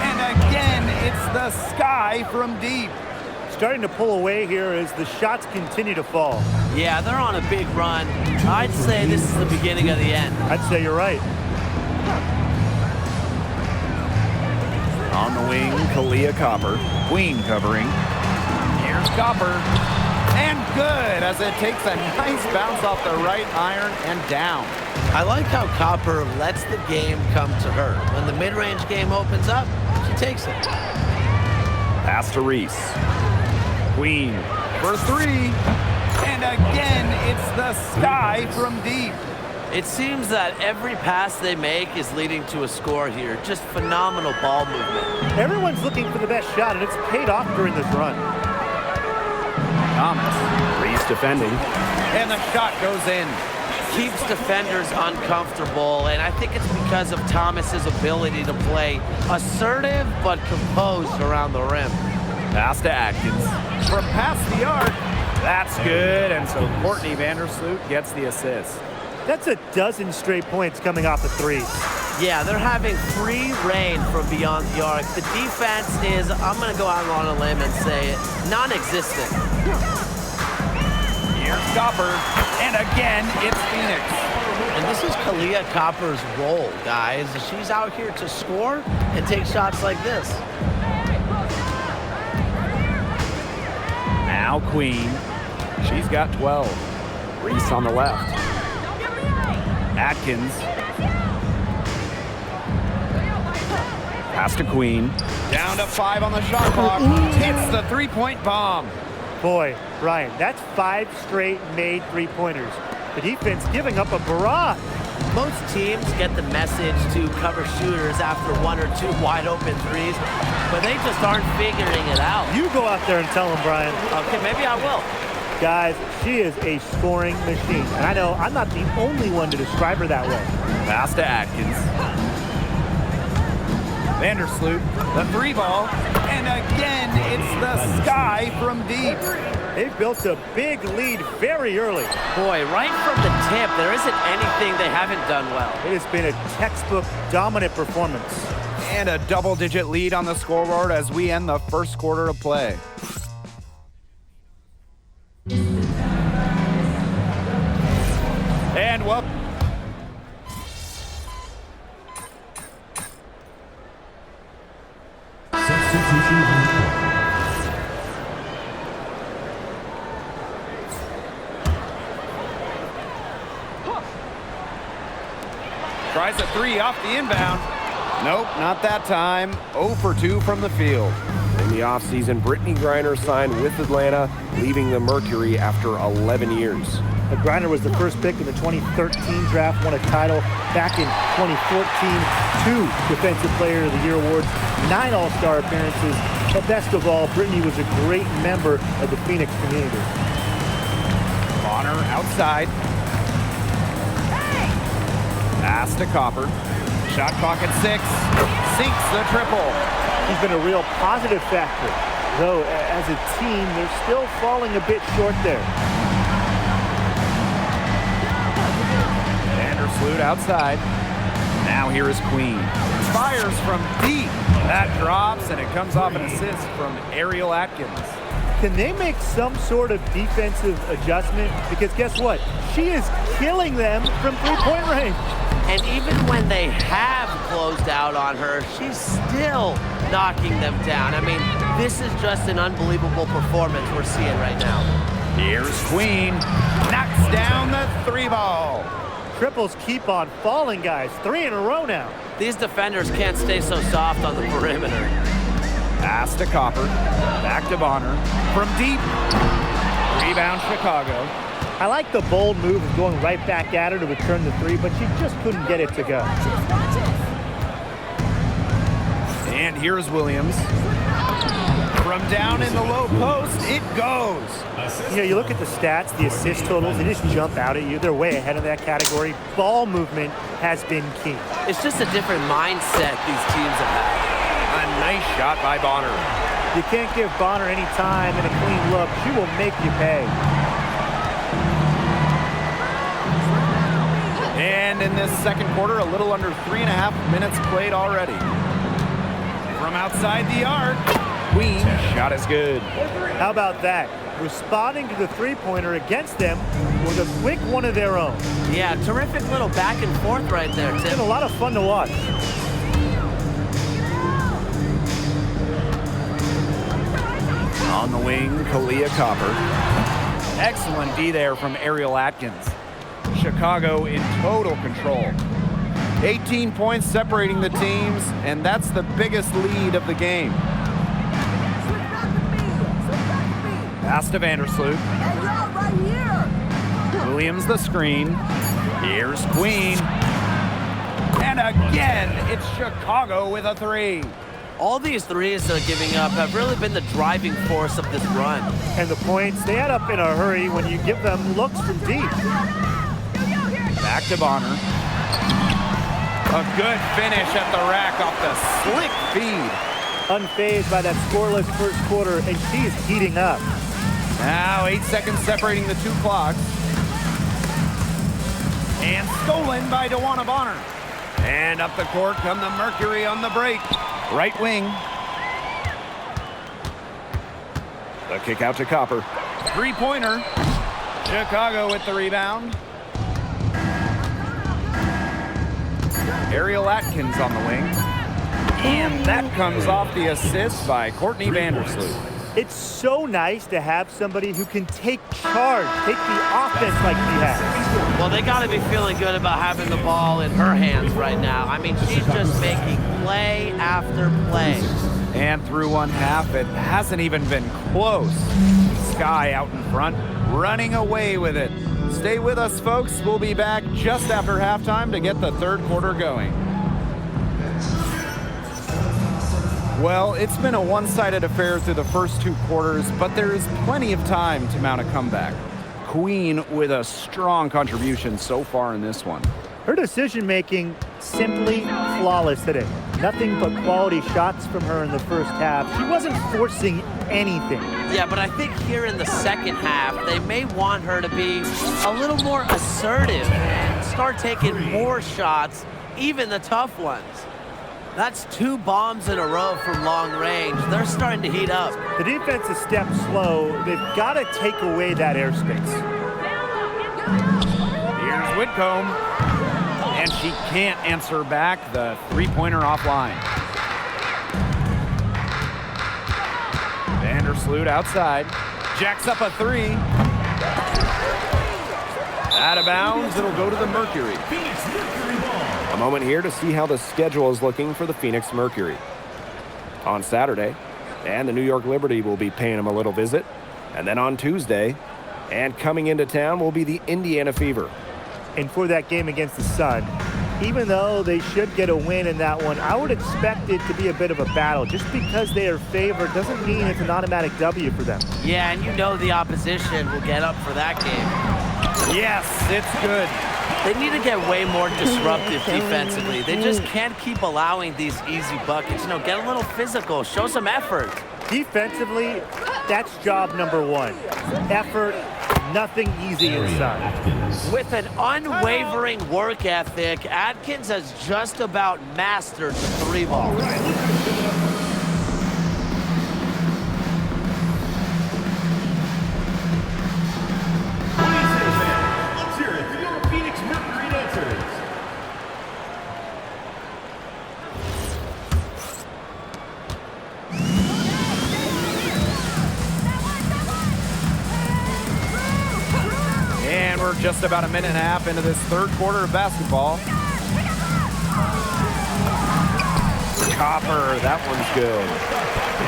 And again, it's the Sky from deep. Starting to pull away here as the shots continue to fall. Yeah, they're on a big run. I'd say this is the beginning of the end. I'd say you're right. On the wing, Kalia Copper. Queen covering. Here's Copper. And good, as it takes a nice bounce off the right iron and down. I like how Copper lets the game come to her. When the mid-range game opens up, she takes it. Pass to Reese. Queen for three. And again, it's the Sky from deep. It seems that every pass they make is leading to a score here. Just phenomenal ball movement. Everyone's looking for the best shot, and it's paid off during this run. Thomas. Reese defending. And the shot goes in. Keeps defenders uncomfortable, and I think it's because of Thomas's ability to play assertive but composed around the rim. Pass to Atkins. From past the arc. That's good, and so Courtney Vandersloot gets the assist. That's a dozen straight points coming off the threes. Yeah, they're having free reign from beyond the arc. The defense is, I'm going to go out on a limb and say it, non-existent. Here's Copper, and again, it's Phoenix. And this is Kalia Copper's role, guys. She's out here to score and take shots like this. Now Queen. She's got 12. Reese on the left. Atkins. Pass to Queen. Down to 5 on the shot clock. Hits the three-point bomb. Boy, Ryan, that's 5 straight made three-pointers. The defense giving up a barrage. Most teams get the message to cover shooters after 1 or 2 wide open threes, but they just aren't figuring it out. You go out there and tell them, Brian. Okay, maybe I will. Guys, she is a scoring machine. And I know I'm not the only one to describe her that way. Pass to Atkins. Vandersloot, the 3-ball. And again, it's the Sky from deep. They've built a big lead very early. Boy, right from the tip, there isn't anything they haven't done well. It has been a textbook dominant performance. And a double-digit lead on the scoreboard as we end the first quarter of play. And well, Substitution on court. tries a 3 off the inbound. Nope, not that time. 0 for 2 from the field. In the offseason, Brittany Griner signed with Atlanta, leaving the Mercury after 11 years. Griner was the first pick in the 2013 draft, won a title back in 2014, 2 Defensive Player of the Year awards, 9 All-Star appearances, but best of all, Brittany was a great member of the Phoenix community. Bonner outside. Pass to Copper. Shot clock at 6. Sinks the triple. He's been a real positive factor, though as a team, they're still falling a bit short there. Vandersloot outside. Now here is Queen. Fires from deep. That drops, and it comes off an assist from Ariel Atkins. Can they make some sort of defensive adjustment? Because guess what? She is killing them from three-point range. And even when they have closed out on her, she's still knocking them down. I mean, this is just an unbelievable performance we're seeing right now. Here's Queen. Knocks down the 3-ball. Triples keep on falling, guys. 3 in a row now. These defenders can't stay so soft on the perimeter. Pass to Copper. Back to Bonner. From deep. Rebound Chicago. I like the bold move of going right back at her to return the 3, but she just couldn't get it to go. And here's Williams. From down in the low post, it goes. You know, you look at the stats, the assist totals, they just jump out at you. They're way ahead of that category. Ball movement has been key. It's just a different mindset these teams have had. A nice shot by Bonner. You can't give Bonner any time and a clean look. She will make you pay. And in this second quarter, a little under 3.5 minutes played already. From outside the arc, Queen shot is good. How about that? Responding to the three-pointer against them with a quick one of their own. Yeah, terrific little back and forth right there, Tim. It's been a lot of fun to watch. On the wing, Kalia Copper. Excellent D there from Ariel Atkins. Chicago in total control. 18 points separating the teams, and that's the biggest lead of the game. Pass to Vandersloot. Williams the screen. Here's Queen. And again, it's Chicago with a 3. All these threes they're giving up have really been the driving force of this run. And the points, they add up in a hurry when you give them looks from deep. Back to Bonner. A good finish at the rack off the slick feed. Unfazed by that scoreless first quarter, and she's heating up. Now 8 seconds separating the 2 clocks. And stolen by DeWanna Bonner. And up the court come the Mercury on the break. Right wing. The kick out to Copper. Three-pointer. Chicago with the rebound. Ariel Atkins on the wing. And that comes off the assist by Courtney Vandersloot. It's so nice to have somebody who can take charge, take the offense like she has. Well, they got to be feeling good about having the ball in her hands right now. I mean, she's just making play after play. And through one half, it hasn't even been close. Sky out in front, running away with it. Stay with us, folks. We'll be back just after halftime to get the third quarter going. Well, it's been a one-sided affair through the first 2 quarters, but there is plenty of time to mount a comeback. Queen with a strong contribution so far in this one. Her decision-making simply flawless today. Nothing but quality shots from her in the first half. She wasn't forcing anything. Yeah, but I think here in the second half, they may want her to be a little more assertive and start taking more shots, even the tough ones. That's 2 bombs in a row from long range. They're starting to heat up. The defense is stepped slow. They've got to take away that airspace. Here's Whitcomb. And she can't answer back the three-pointer offline. Vandersloot outside. Jacks up a 3. Out of bounds, it'll go to the Mercury. A moment here to see how the schedule is looking for the Phoenix Mercury. On Saturday, and the New York Liberty will be paying them a little visit. And then on Tuesday, And coming into town will be the Indiana Fever. And for that game against the Sun, even though they should get a win in that one, I would expect it to be a bit of a battle. Just because they are favored doesn't mean it's an automatic W for them. Yeah, and you know the opposition will get up for that game. Yes, it's good. They need to get way more disruptive defensively. They just can't keep allowing these easy buckets. You know, get a little physical, show some effort. Defensively, that's job number one. Effort, nothing easy inside. With an unwavering work ethic, Atkins has just about mastered the three ball. Let's hear it for your Phoenix Mercury dancers. And we're just about a minute and a half into this third quarter of basketball. Copper, that one's good.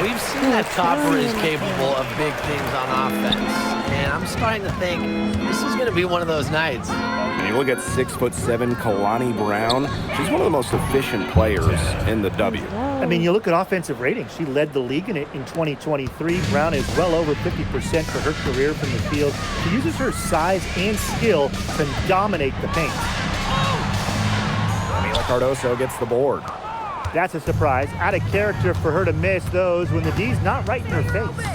We've seen that Copper is capable of big things on offense. And I'm starting to think this is going to be one of those nights. And you look at 6'7" Kalani Brown. She's one of the most efficient players in the W. I mean, you look at offensive rating. She led the league in it in 2023. Brown is well over 50% for her career from the field. She uses her size and skill to dominate the paint. Camila Cardoso gets the board. That's a surprise. Out of character for her to miss those when the D's not right in her face.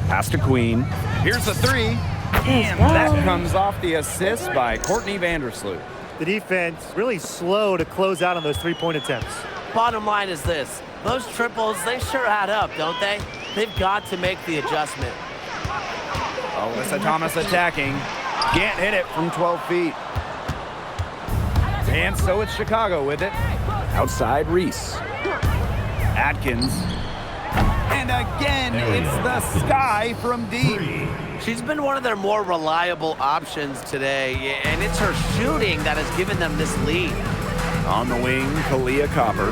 Pass to Queen. Here's the three. And that comes off the assist by Courtney Vandersloot. The defense really slow to close out on those three-point attempts. Bottom line is this. Those triples, they sure add up, don't they? They've got to make the adjustment. Alyssa Thomas attacking. Can't hit it from 12 feet. And so it's Chicago with it. Outside Reese. Atkins. And again, it's the Sky from deep. She's been one of their more reliable options today, and it's her shooting that has given them this lead. On the wing, Kalia Copper.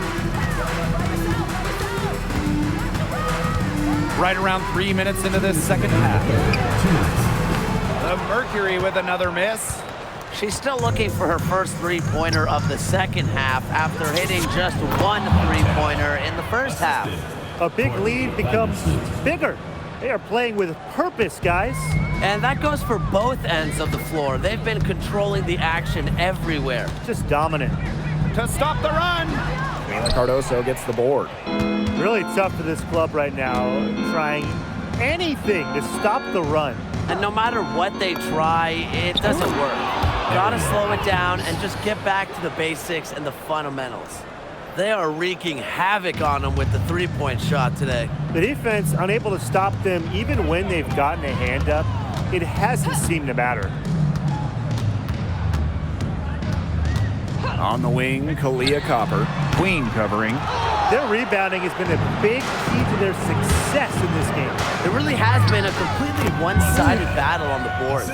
Right around 3 minutes into this second half. The Mercury with another miss. She's still looking for her first three-pointer of the second half after hitting just one three-pointer in the first half. A big lead becomes bigger. They are playing with purpose, guys. And that goes for both ends of the floor. They've been controlling the action everywhere. Just dominant. To stop the run. Camila Cardoso gets the board. Really tough for this club right now, trying anything to stop the run. And no matter what they try, it doesn't work. Gotta slow it down and just get back to the basics and the fundamentals. They are wreaking havoc on them with the three-point shot today. The defense unable to stop them even when they've gotten a hand up. It hasn't seemed to matter. On the wing, Kalia Copper. Queen covering. Their rebounding has been a big key to their success in this game. It really has been a completely one-sided battle on the boards.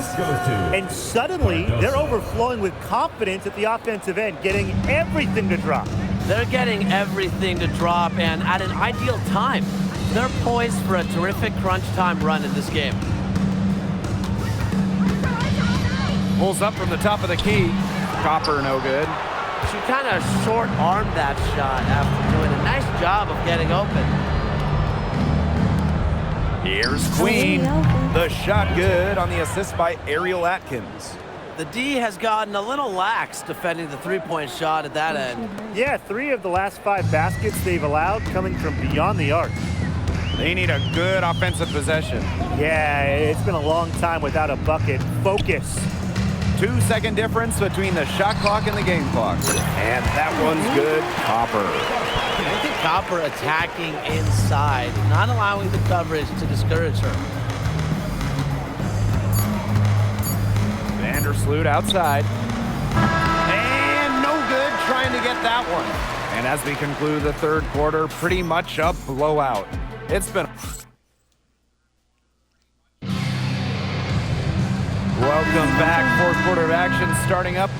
And suddenly, they're overflowing with confidence at the offensive end, getting everything to drop. They're getting everything to drop, and at an ideal time. They're poised for a terrific crunch time run in this game. Pulls up from the top of the key. Copper no good. She kind of short-armed that shot after doing a nice job of getting open. Here's Queen. The shot good on the assist by Ariel Atkins. The D has gotten a little lax defending the three-point shot at that end. Yeah, 3 of the last 5 baskets they've allowed coming from beyond the arc. They need a good offensive possession. Yeah, it's been a long time without a bucket. Focus. 2-second difference between the shot clock and the game clock. And that one's good. Copper. I think Copper attacking inside, not allowing the coverage to discourage her. Vandersloot outside. And no good trying to get that one. And as we conclude the third quarter, pretty much a blowout. It's been... Welcome back. Fourth quarter of action starting up.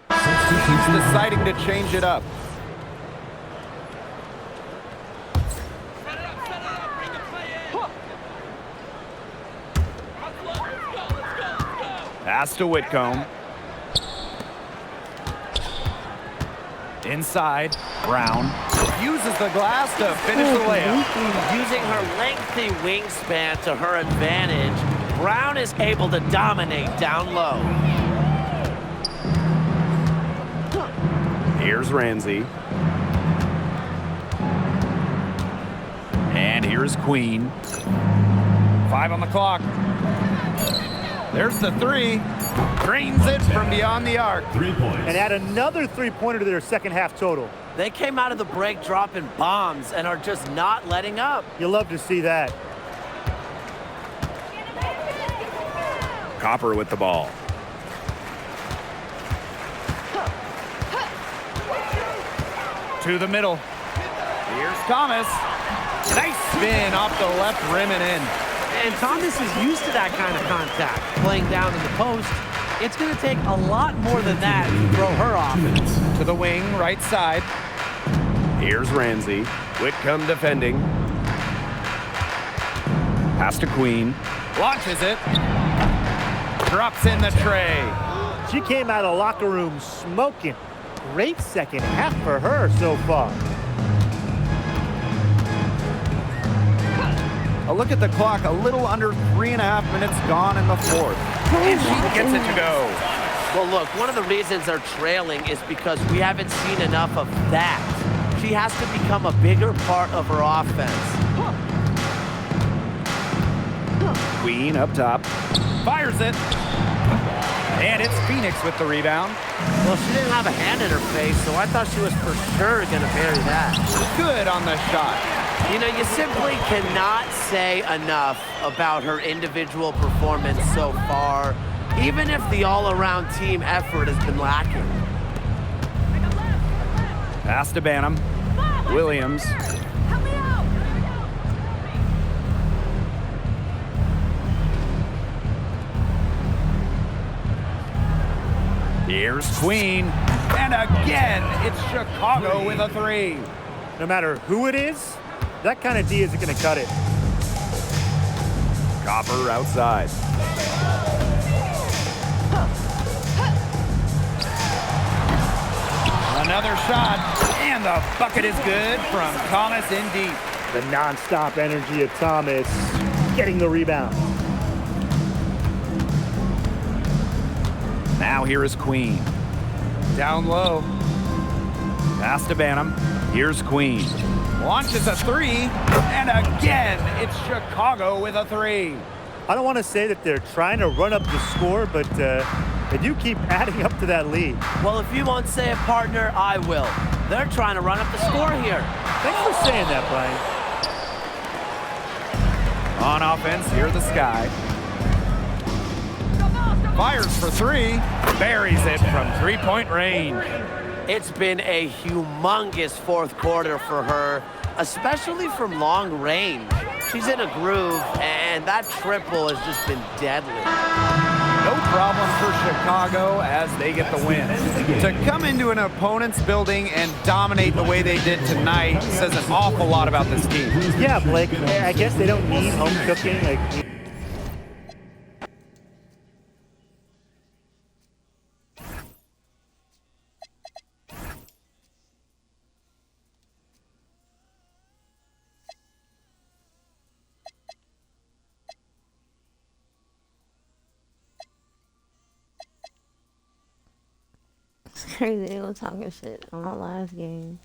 He's deciding to change it up. Pass to Whitcomb. Inside, Brown uses the glass to finish the layup. Using her lengthy wingspan to her advantage, Brown is able to dominate down low. Here's Ramsey. And here's Queen. 5 on the clock. There's the three. Drains it from beyond the arc. 3 points. And add another three-pointer to their second half total. They came out of the break dropping bombs and are just not letting up. You love to see that. Copper with the ball. To the middle. Here's Thomas. Nice spin off the left rim and in. And Thomas is used to that kind of contact, playing down in the post. It's going to take a lot more than that to throw her off. To the wing, right side. Here's Ramsey. Whitcomb defending. Pass to Queen. Launches it. Drops in the tray. She came out of the locker room smoking. Great second half for her so far. A look at the clock, a little under 3.5 minutes gone in the fourth. And she gets it to go. Well, look, one of the reasons they're trailing is because we haven't seen enough of that. She has to become a bigger part of her offense. Queen up top. Fires it. And it's Phoenix with the rebound. Well, she didn't have a hand in her face, so I thought she was for sure going to bury that. Good on the shot. You know, you simply cannot say enough about her individual performance so far, even if the all-around team effort has been lacking. Pass to Banham. Williams. Here's Queen. And again, it's Chicago with a three. No matter who it is, that kind of D isn't going to cut it. Copper outside. Another shot, and the bucket is good from Thomas in deep. The nonstop energy of Thomas getting the rebound. Now here is Queen. Down low. Pass to Banham. Here's Queen. Launches a three, and again, it's Chicago with a three. I don't want to say that they're trying to run up the score, but they do keep adding up to that lead. Well, if you won't say it, partner, I will. They're trying to run up the score here. Thanks for saying that, Brian. On offense, here the Sky. Fires for three, buries it from three-point range. It's been a humongous fourth quarter for her, especially from long range. She's in a groove, and that triple has just been deadly. No problem for Chicago as they get the win. To come into an opponent's building and dominate the way they did tonight says an awful lot about this team. Yeah, Blake, I guess they don't need home cooking. It's crazy they were talking shit on our last game.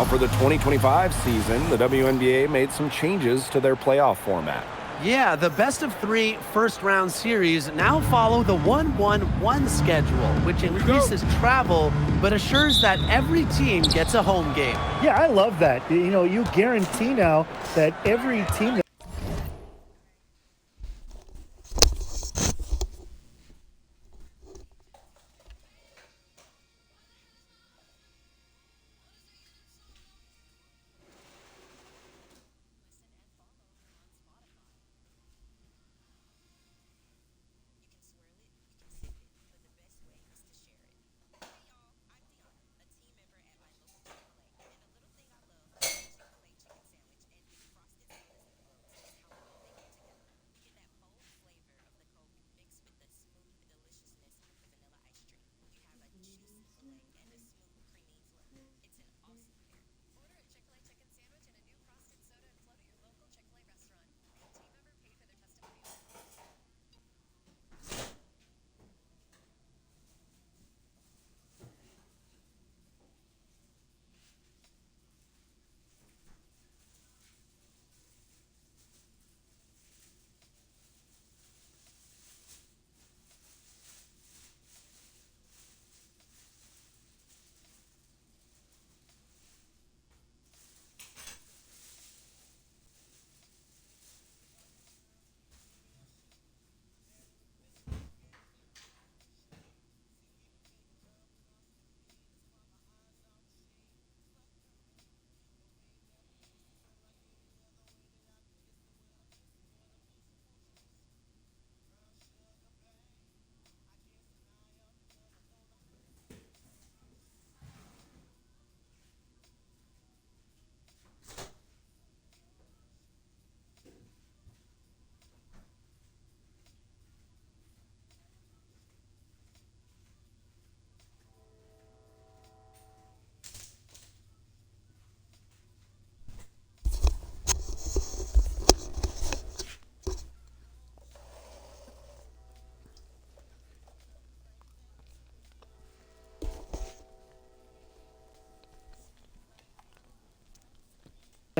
Well, for the 2025 season, the WNBA made some changes to their playoff format. Yeah, the best of 3 first-round series now follow the 1-1-1 schedule, which increases travel but assures that every team gets a home game. Yeah, I love that. You know, you guarantee now that every team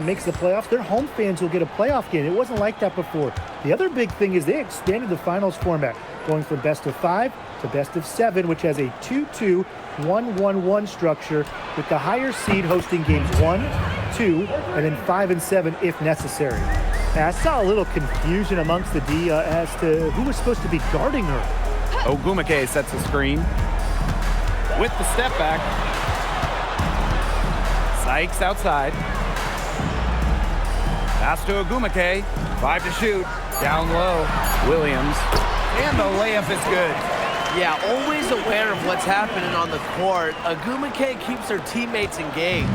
makes the playoffs, their home fans will get a playoff game. It wasn't like that before. The other big thing is they expanded the finals format, going from best of 5 to best of 7, which has a 2-2, 1-1-1 structure, with the higher seed hosting games 1, 2, and then 5 and 7 if necessary. Now, I saw a little confusion amongst the D as to who was supposed to be guarding her. Ogumake sets a screen with the step back. Sykes outside. Pass to Ogumake. 5 to shoot. Down low. Williams. And the layup is good. Yeah, always aware of what's happening on the court. Ogumake keeps her teammates engaged.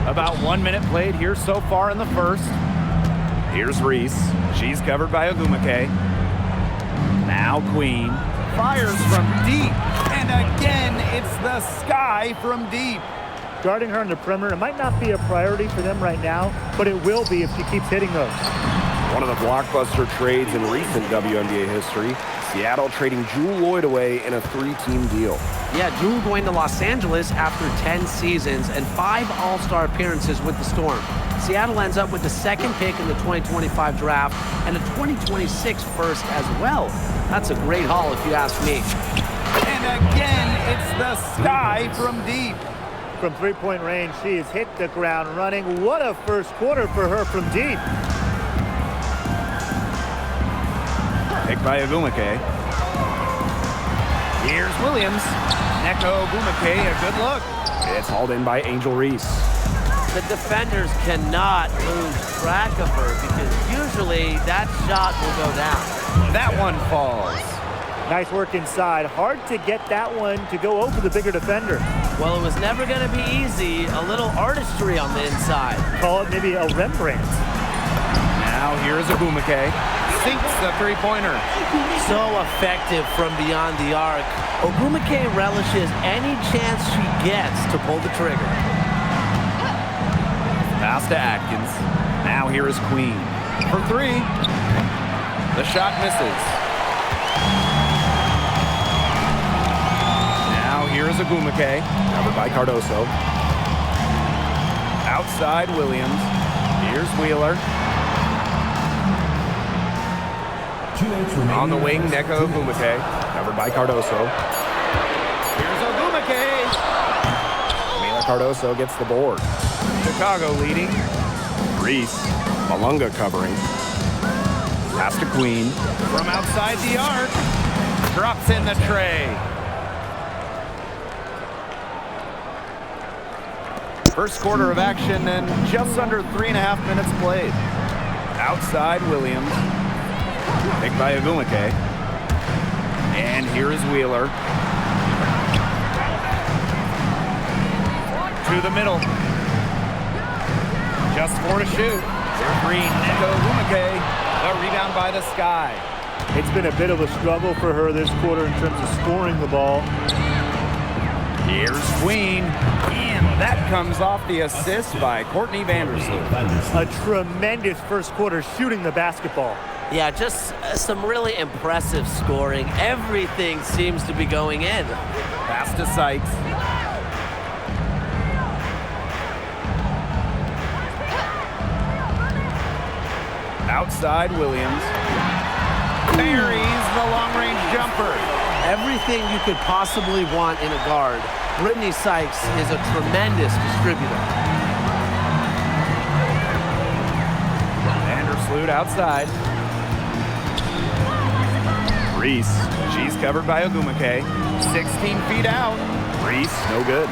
About 1 minute played here so far in the first. Here's Reese. She's covered by Ogumake. Now Queen. Fires from deep. And again, it's the sky from deep. Guarding her on the perimeter, it might not be a priority for them right now, but it will be if she keeps hitting those. One of the blockbuster trades in recent WNBA history, Seattle trading Jewel Lloyd away in a 3-team deal. Yeah, Jewel going to Los Angeles after 10 seasons and 5 All-Star appearances with the Storm. Seattle ends up with the 2nd pick in the 2025 draft and a 2026 first as well. That's a great haul if you ask me. And again, it's the sky from deep. From three-point range, she has hit the ground running. What a first quarter for her from deep. Picked by Ogumake. Here's Williams. Neko Ogumake, a good look. It's hauled in by Angel Reese. The defenders cannot lose track of her because usually that shot will go down. That one falls. Nice work inside. Hard to get that one to go over the bigger defender. Well, it was never going to be easy. A little artistry on the inside. Call it maybe a Rembrandt. Now here's Ogumake. Sinks the three-pointer. So effective from beyond the arc. Ogumake relishes any chance she gets to pull the trigger. Pass to Atkins. Now here is Queen. For 3. The shot misses. Now here is Ogumake. Covered by Cardoso. Outside Williams. Here's Wheeler. On the wing, Neko Ogumake. Covered by Cardoso. Here's Ogumake. Camila Cardoso gets the board. Chicago leading. Reese. Malunga covering. Pass to Queen. From outside the arc. Drops in the tray. First quarter of action and just under 3.5 minutes played. Outside Williams. Picked by Ogumake. And here is Wheeler. To the middle. Just 4 to shoot. Here's Green. Neko Ogumake. The rebound by the Sky. It's been a bit of a struggle for her this quarter in terms of scoring the ball. Here's Queen. And that comes off the assist by Courtney Vandersloot. A tremendous first quarter shooting the basketball. Yeah, just some really impressive scoring. Everything seems to be going in. Pass to Sykes. Outside Williams. Buries the long-range jumper. Everything you could possibly want in a guard. Brittany Sykes is a tremendous distributor. Vandersloot outside. Reese. She's covered by Ogumake. 16 feet out. Reese, no good.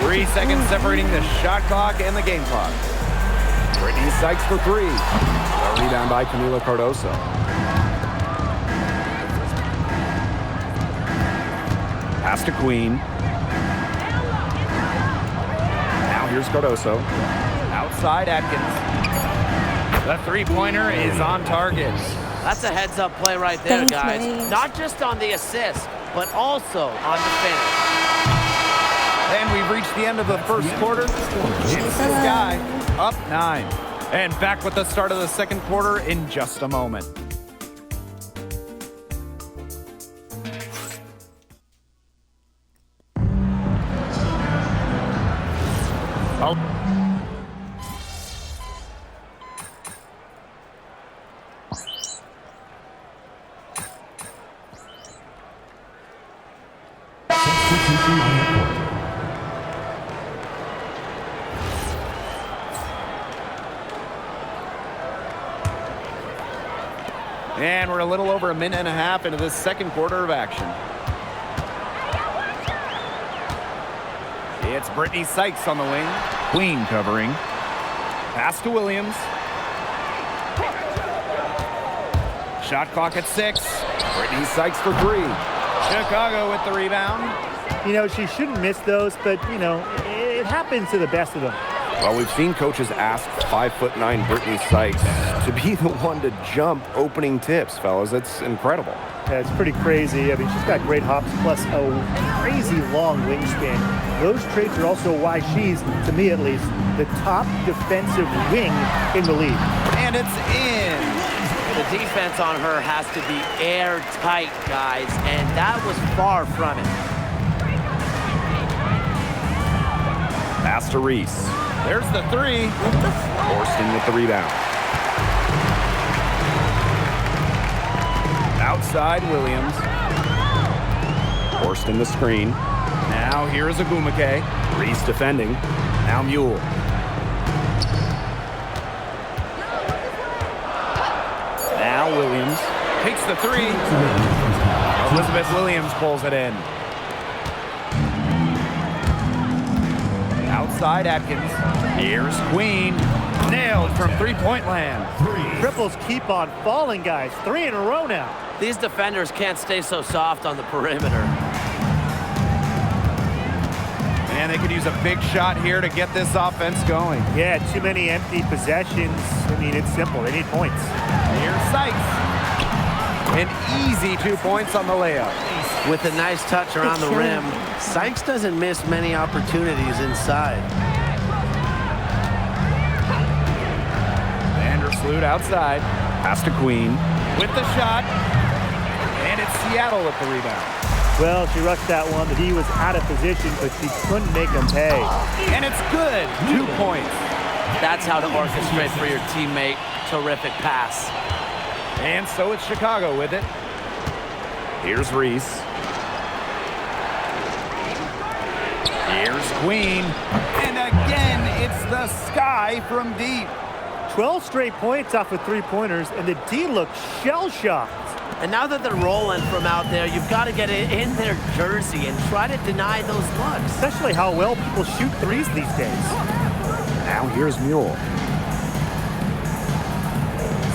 3 seconds separating the shot clock and the game clock. Brittany Sykes for 3. A rebound by Camila Cardoso. Pass to Queen. Now here's Cardoso. Outside Atkins. The three-pointer is on target. That's a heads-up play right there, Thanks, guys. mate. Not just on the assist, but also on the finish. And we've reached the end of the first quarter. It's the Sky up 9. And back with the start of the second quarter in just a moment. Substitution on the court. And we're a little over a minute and a half into this second quarter of action. It's Brittany Sykes on the wing. Queen covering. Pass to Williams. Shot clock at 6. Brittany Sykes for 3. Chicago with the rebound. You know, she shouldn't miss those, but, you know, it happens to the best of them. Well, we've seen coaches ask 5'9" Brittany Sykes to be the one to jump opening tips, fellas. It's incredible. Yeah, it's pretty crazy. I mean, she's got great hops plus a crazy long wingspan. Those traits are also why she's, to me at least, the top defensive wing in the league. And it's in. The defense on her has to be airtight, guys, and that was far from it. Pass to Reese. There's the 3. Forston with the rebound. Outside Williams. Forston the screen. Now here's Ogumake. Reese defending. Now Mule. Now Williams takes the 3. Elizabeth Williams pulls it in. Outside Atkins. Here's Queen. Nailed from three-point land. Triples keep on falling, guys. 3 in a row now. These defenders can't stay so soft on the perimeter. And they could use a big shot here to get this offense going. Yeah, too many empty possessions. I mean, it's simple. They need points. Here's Sykes. An easy 2 points on the layup. With a nice touch around the rim, Sykes doesn't miss many opportunities inside. Vandersloot outside. Pass to Queen. With the shot. And it's Seattle with the rebound. Well, she rushed that one, but he was out of position, but she couldn't make him pay. And it's good. 2 points. That's how to orchestrate for your teammate. Terrific pass. And so it's Chicago with it. Here's Reese. Here's Queen. And again, it's the Sky from deep. 12 straight points off of three-pointers, and the D looks shell-shocked. And now that they're rolling from out there, you've got to get it in their jersey and try to deny those looks. Especially how well people shoot threes these days. Now here's Mule.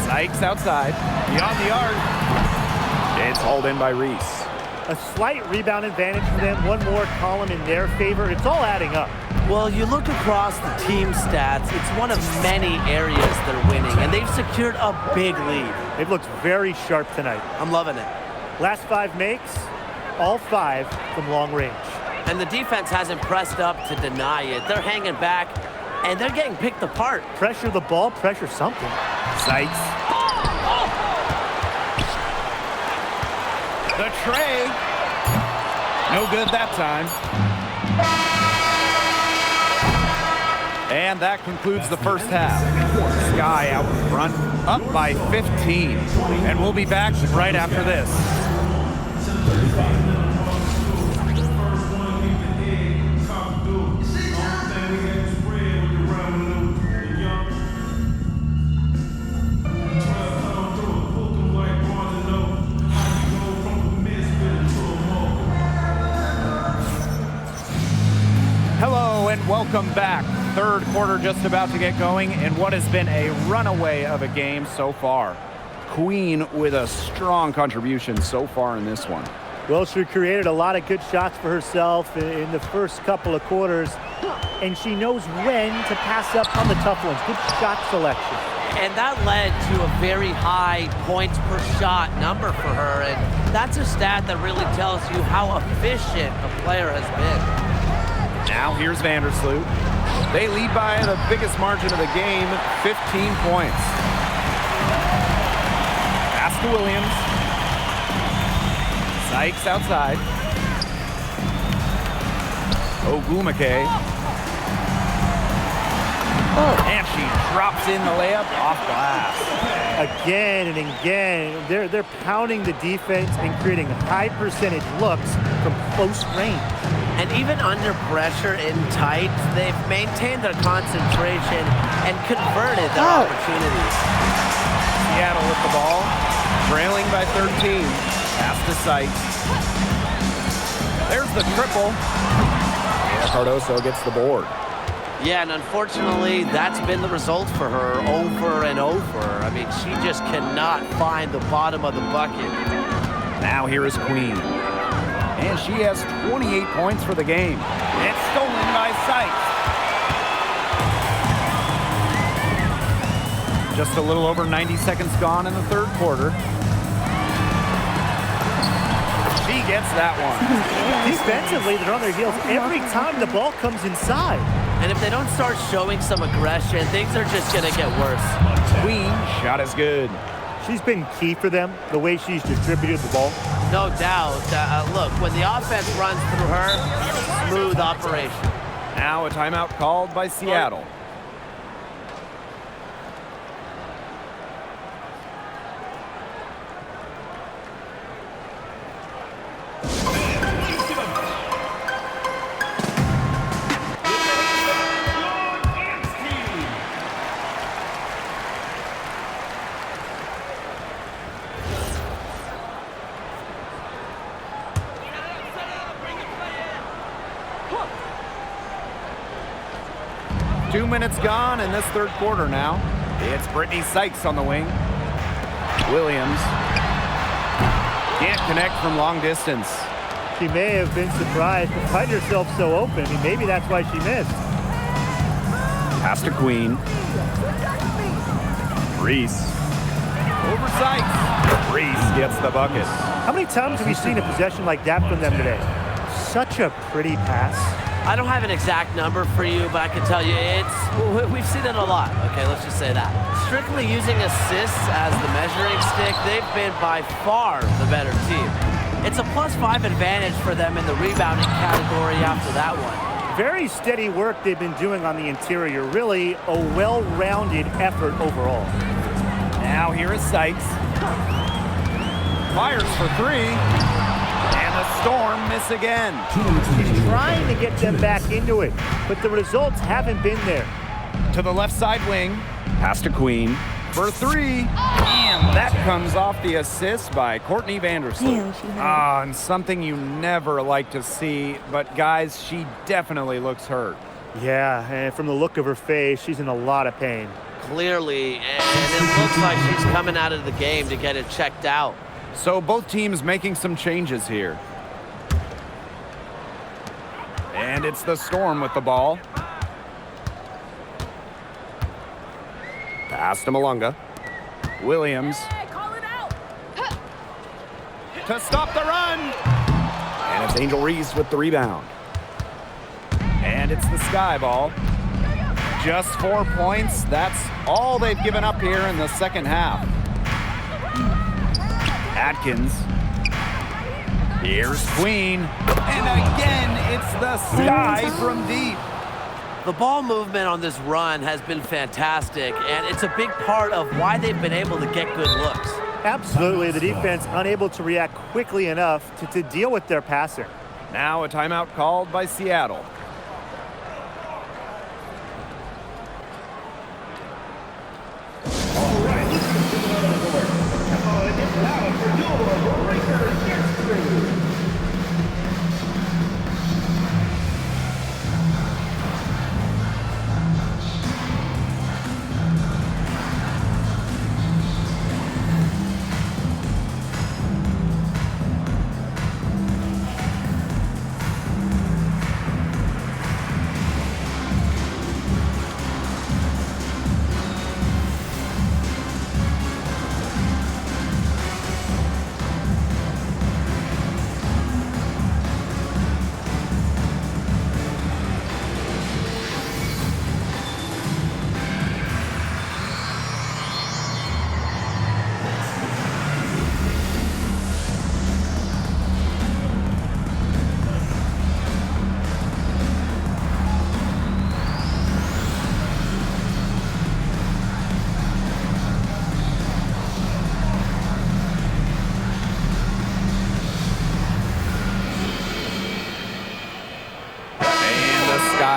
Sykes outside. Beyond the arc. It's hauled in by Reese. A slight rebound advantage for them. One more column in their favor. It's all adding up. Well, you look across the team stats, it's one of many areas they're winning, and they've secured a big lead. They've looked very sharp tonight. I'm loving it. Last 5 makes, all 5 from long range. And the defense hasn't pressed up to deny it. They're hanging back, and they're getting picked apart. Pressure the ball, pressure something. Sykes. The tray. No good that time. And that concludes the first half. Sky out in front, up by 15. And we'll be back right after this. Hello and welcome back. Third quarter just about to get going in what has been a runaway of a game so far. Queen with a strong contribution so far in this one. Well, she created a lot of good shots for herself in the first couple of quarters, and she knows when to pass up on the tough ones. Good shot selection. And that led to a very high points per shot number for her, and that's a stat that really tells you how efficient a player has been. Now here's Vandersloot. They lead by the biggest margin of the game, 15 points. Pass to Williams. Sykes outside. Ogumake. And she drops in the layup off glass. Again and again, they're pounding the defense and creating high percentage looks from close range. And even under pressure in tight, they've maintained their concentration and converted their opportunities. Seattle with the ball, trailing by 13. Pass to Sykes. There's the triple. And Cardoso gets the board. Yeah, and unfortunately, that's been the result for her over and over. I mean, she just cannot find the bottom of the bucket. Now here is Queen. And she has 28 points for the game. It's stolen by Sykes. Just a little over 90 seconds gone in the third quarter. She gets that one. Defensively, they're on their heels every time the ball comes inside. And if they don't start showing some aggression, things are just going to get worse. Queen shot is good. She's been key for them, the way she's distributed the ball. No doubt. Look, when the offense runs through her, smooth operation. Now a timeout called by Seattle. Two minutes gone in this third quarter now. It's Brittany Sykes on the wing. Williams can't connect from long distance. She may have been surprised to find herself so open. I mean, maybe that's why she missed. Pass to Queen. Reese. Over Sykes. Reese gets the bucket. How many times have we seen a possession like that from them today? Such a pretty pass. I don't have an exact number for you, but I can tell you we've seen it a lot. Okay, let's just say that. Strictly using assists as the measuring stick, they've been by far the better team. It's a +5 advantage for them in the rebounding category after that one. Very steady work they've been doing on the interior. Really a well-rounded effort overall. Now here is Sykes. Fires for three. And the Storm miss again. He's trying to get them back into it, but the results haven't been there. To the left side wing. Pass to Queen. For three. And that comes off the assist by Courtney Vandersloot. And something you never like to see, but guys, she definitely looks hurt. Yeah, and from the look of her face, she's in a lot of pain. Clearly, and it looks like she's coming out of the game to get it checked out. So both teams making some changes here. And it's the Storm with the ball. Pass to Malunga. Williams. To stop the run. And it's Angel Reese with the rebound. And it's the Sky ball. Just 4 points. That's all they've given up here in the second half. Atkins. Here's Queen. And again, it's the Sky from deep. The ball movement on this run has been fantastic, and it's a big part of why they've been able to get good looks. Absolutely, the defense unable to react quickly enough to deal with their passing. Now a timeout called by Seattle.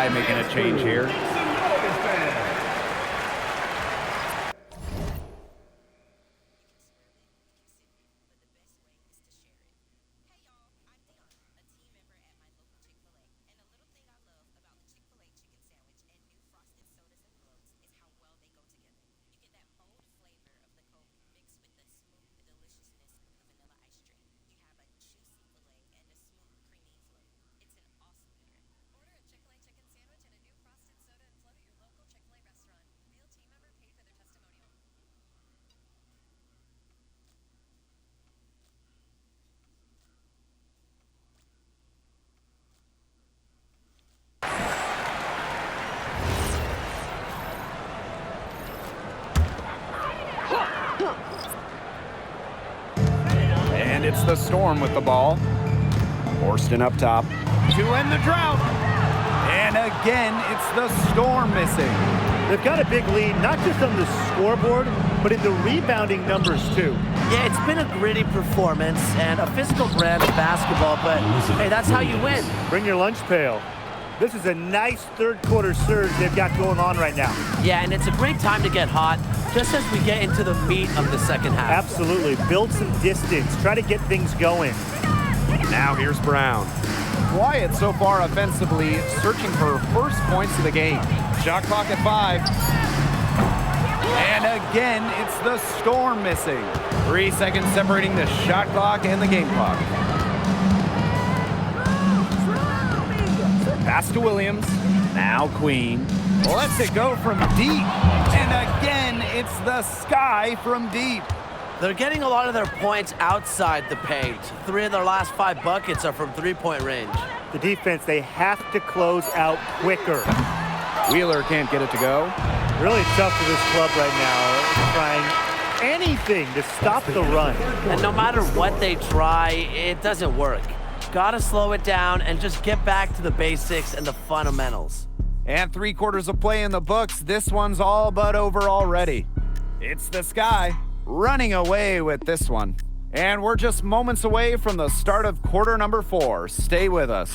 Making a change here. And it's the Storm with the ball. Horston up top to end the drought. And again, it's the Storm missing. They've got a big lead, not just on the scoreboard, but in the rebounding numbers too. Yeah, it's been a gritty performance and a physical brand of basketball, but hey, that's how you win. Bring your lunch pail. This is a nice third quarter surge they've got going on right now. Yeah, and it's a great time to get hot, just as we get into the meat of the second half. Absolutely. Build some distance. Try to get things going. Now here's Brown. Quiet so far offensively, searching for first points of the game. Shot clock at 5. And again, it's the Storm missing. 3 seconds separating the shot clock and the game clock. Pass to Williams. Now Queen. Lets it go from deep. And again, it's the Sky from deep. They're getting a lot of their points outside the paint. 3 of their last 5 buckets are from three-point range. The defense, they have to close out quicker. Wheeler can't get it to go. Really tough for this club right now, trying anything to stop the run. And no matter what they try, it doesn't work. Got to slow it down and just get back to the basics and the fundamentals. And 3 quarters of play in the books. This one's all but over already. It's the Sky running away with this one. And we're just moments away from the start of quarter number 4. Stay with us.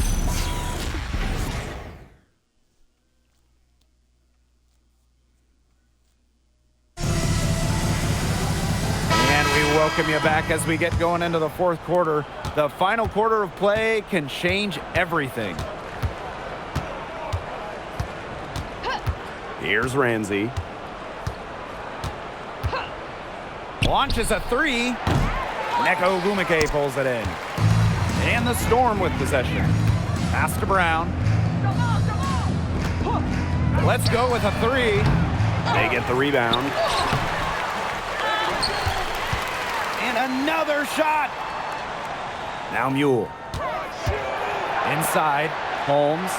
And we welcome you back as we get going into the 4th quarter. The final quarter of play can change everything. Here's Ramsey. Launches a 3. Neko Ogumike pulls it in. And the Storm with possession. Pass to Brown. Let's go with a 3. They get the rebound. And another shot. Now Mule. Inside, Holmes.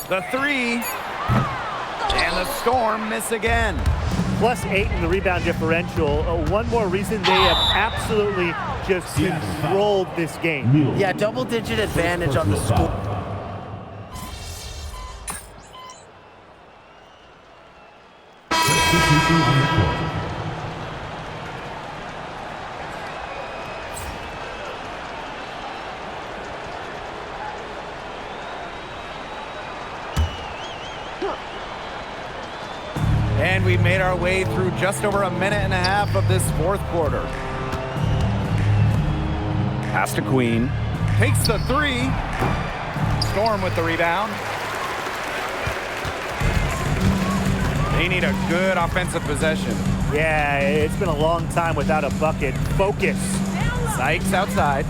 The 3. And the Storm miss again. +8 in the rebound differential. One more reason they have absolutely just controlled this game. Yeah, double-digit advantage on the score. And we made our way through just over a minute and a half of this 4th quarter. Pass to Queen. Takes the 3. Storm with the rebound. They need a good offensive possession. Yeah, it's been a long time without a bucket. Focus. Sykes outside.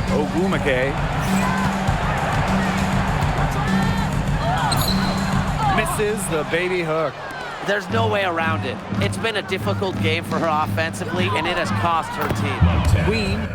Ogumike. Misses the baby hook. There's no way around it. It's been a difficult game for her offensively, and it has cost her team. Queen.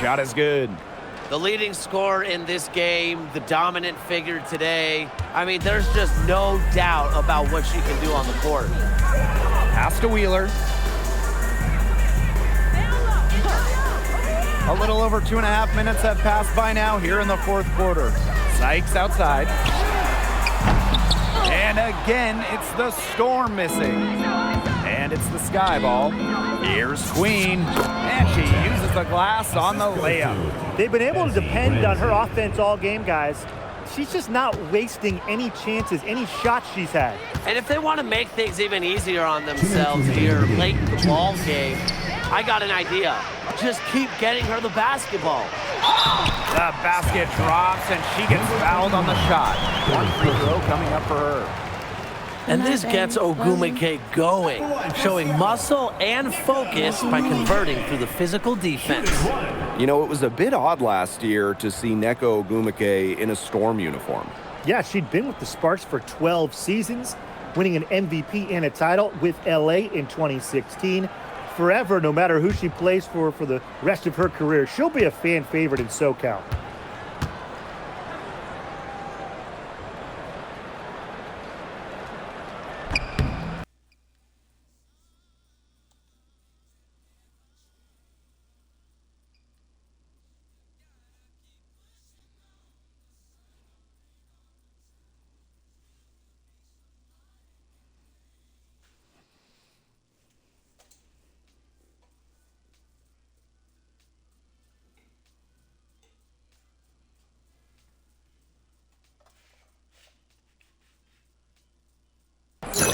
shot is good. The leading scorer in this game, the dominant figure today. I mean, there's just no doubt about what she can do on the court. Pass to Wheeler. A little over 2.5 minutes have passed by now here in the fourth quarter. Sykes outside. And again, it's the Storm missing. And it's the Sky ball. Here's Queen. And she uses the glass on the layup. They've been able to depend on her offense all game, guys. She's just not wasting any chances, any shots she's had. And if they want to make things even easier on themselves here late in the ball game, I got an idea. Just keep getting her the basketball. The basket drops, and she gets fouled on the shot. One free throw coming up for her. And this gets Ogumike going, showing muscle and focus by converting through the physical defense. You know, it was a bit odd last year to see Neko Ogumike in a Storm uniform. Yeah, she'd been with the Sparks for 12 seasons, winning an MVP and a title with LA in 2016. Forever, no matter who she plays for the rest of her career, she'll be a fan favorite in SoCal.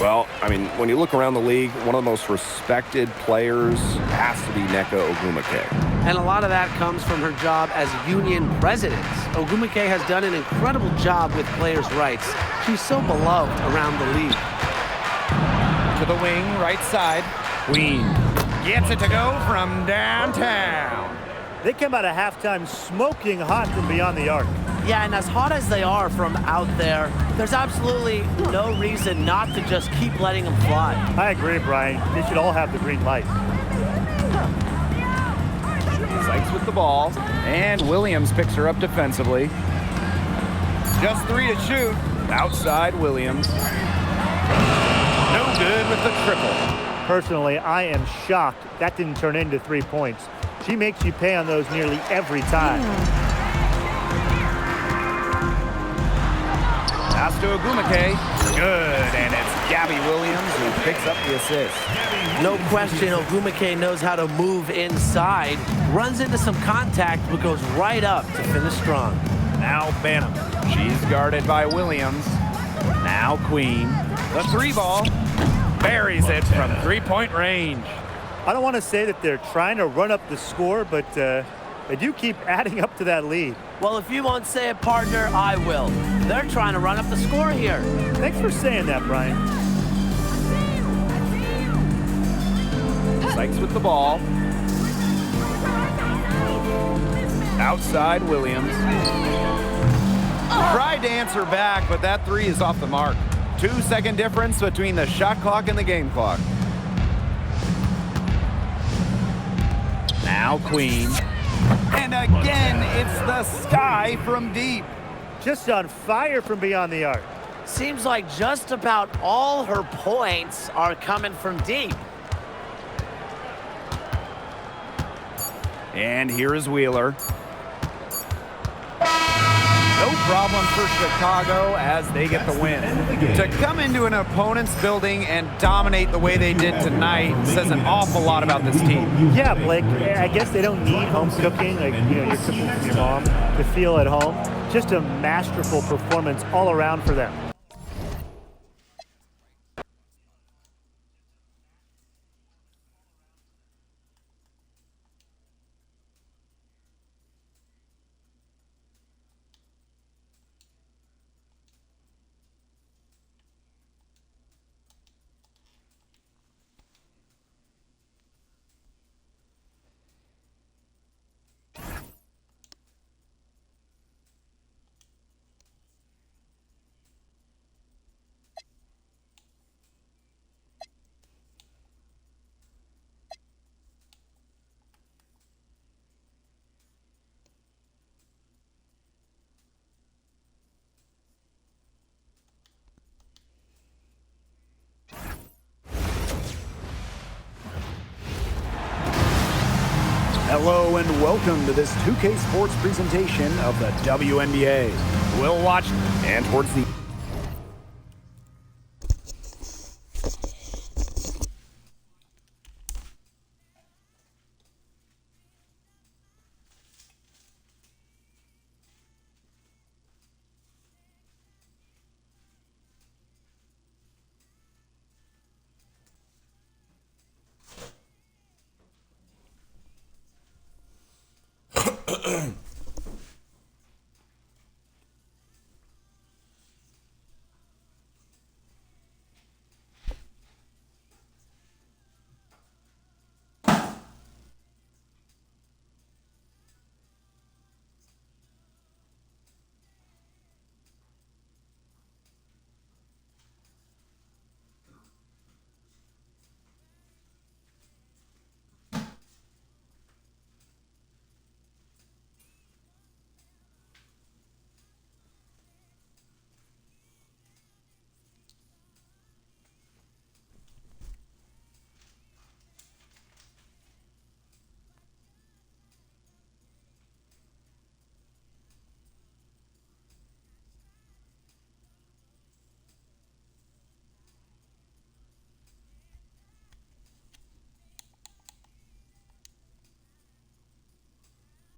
Well, I mean, when you look around the league, one of the most respected players has to be Neko Ogumike. And a lot of that comes from her job as union president. Ogumike has done an incredible job with players' rights. She's so beloved around the league. To the wing, right side. Queen gets it to go from downtown. They come out of halftime smoking hot from beyond the arc. Yeah, and as hot as they are from out there, there's absolutely no reason not to just keep letting them fly. I agree, Brian. They should all have the green light. Sykes with the ball, and Williams picks her up defensively. Just 3 to shoot. Outside Williams. No good with the triple. Personally, I am shocked that didn't turn into 3 points. She makes you pay on those nearly every time. Pass to Ogumike. Good, and it's Gabby Williams who picks up the assist. No question, Ogumike knows how to move inside, runs into some contact, but goes right up to finish strong. Now Banham. She's guarded by Williams. Now Queen. The 3 ball. Buries it from 3-point range. I don't want to say that they're trying to run up the score, but they do keep adding up to that lead. Well, if you won't say it, partner, I will. They're trying to run up the score here. Thanks for saying that, Brian. Sykes with the ball. Outside Williams. Tried to answer back, but that 3 is off the mark. 2-second difference between the shot clock and the game clock. Now Queen. And again, it's the Sky from deep. Just on fire from beyond the arc. Seems like just about all her points are coming from deep. And here is Wheeler. No problem for Chicago as they get the win. To come into an opponent's building and dominate the way they did tonight says an awful lot about this team. Yeah, Blake, I guess they don't need home cooking, like, you're cooking for your mom, to feel at home. Just a masterful performance all around for them. Hello and welcome to this 2K Sports presentation of the WNBA. We'll watch, and towards the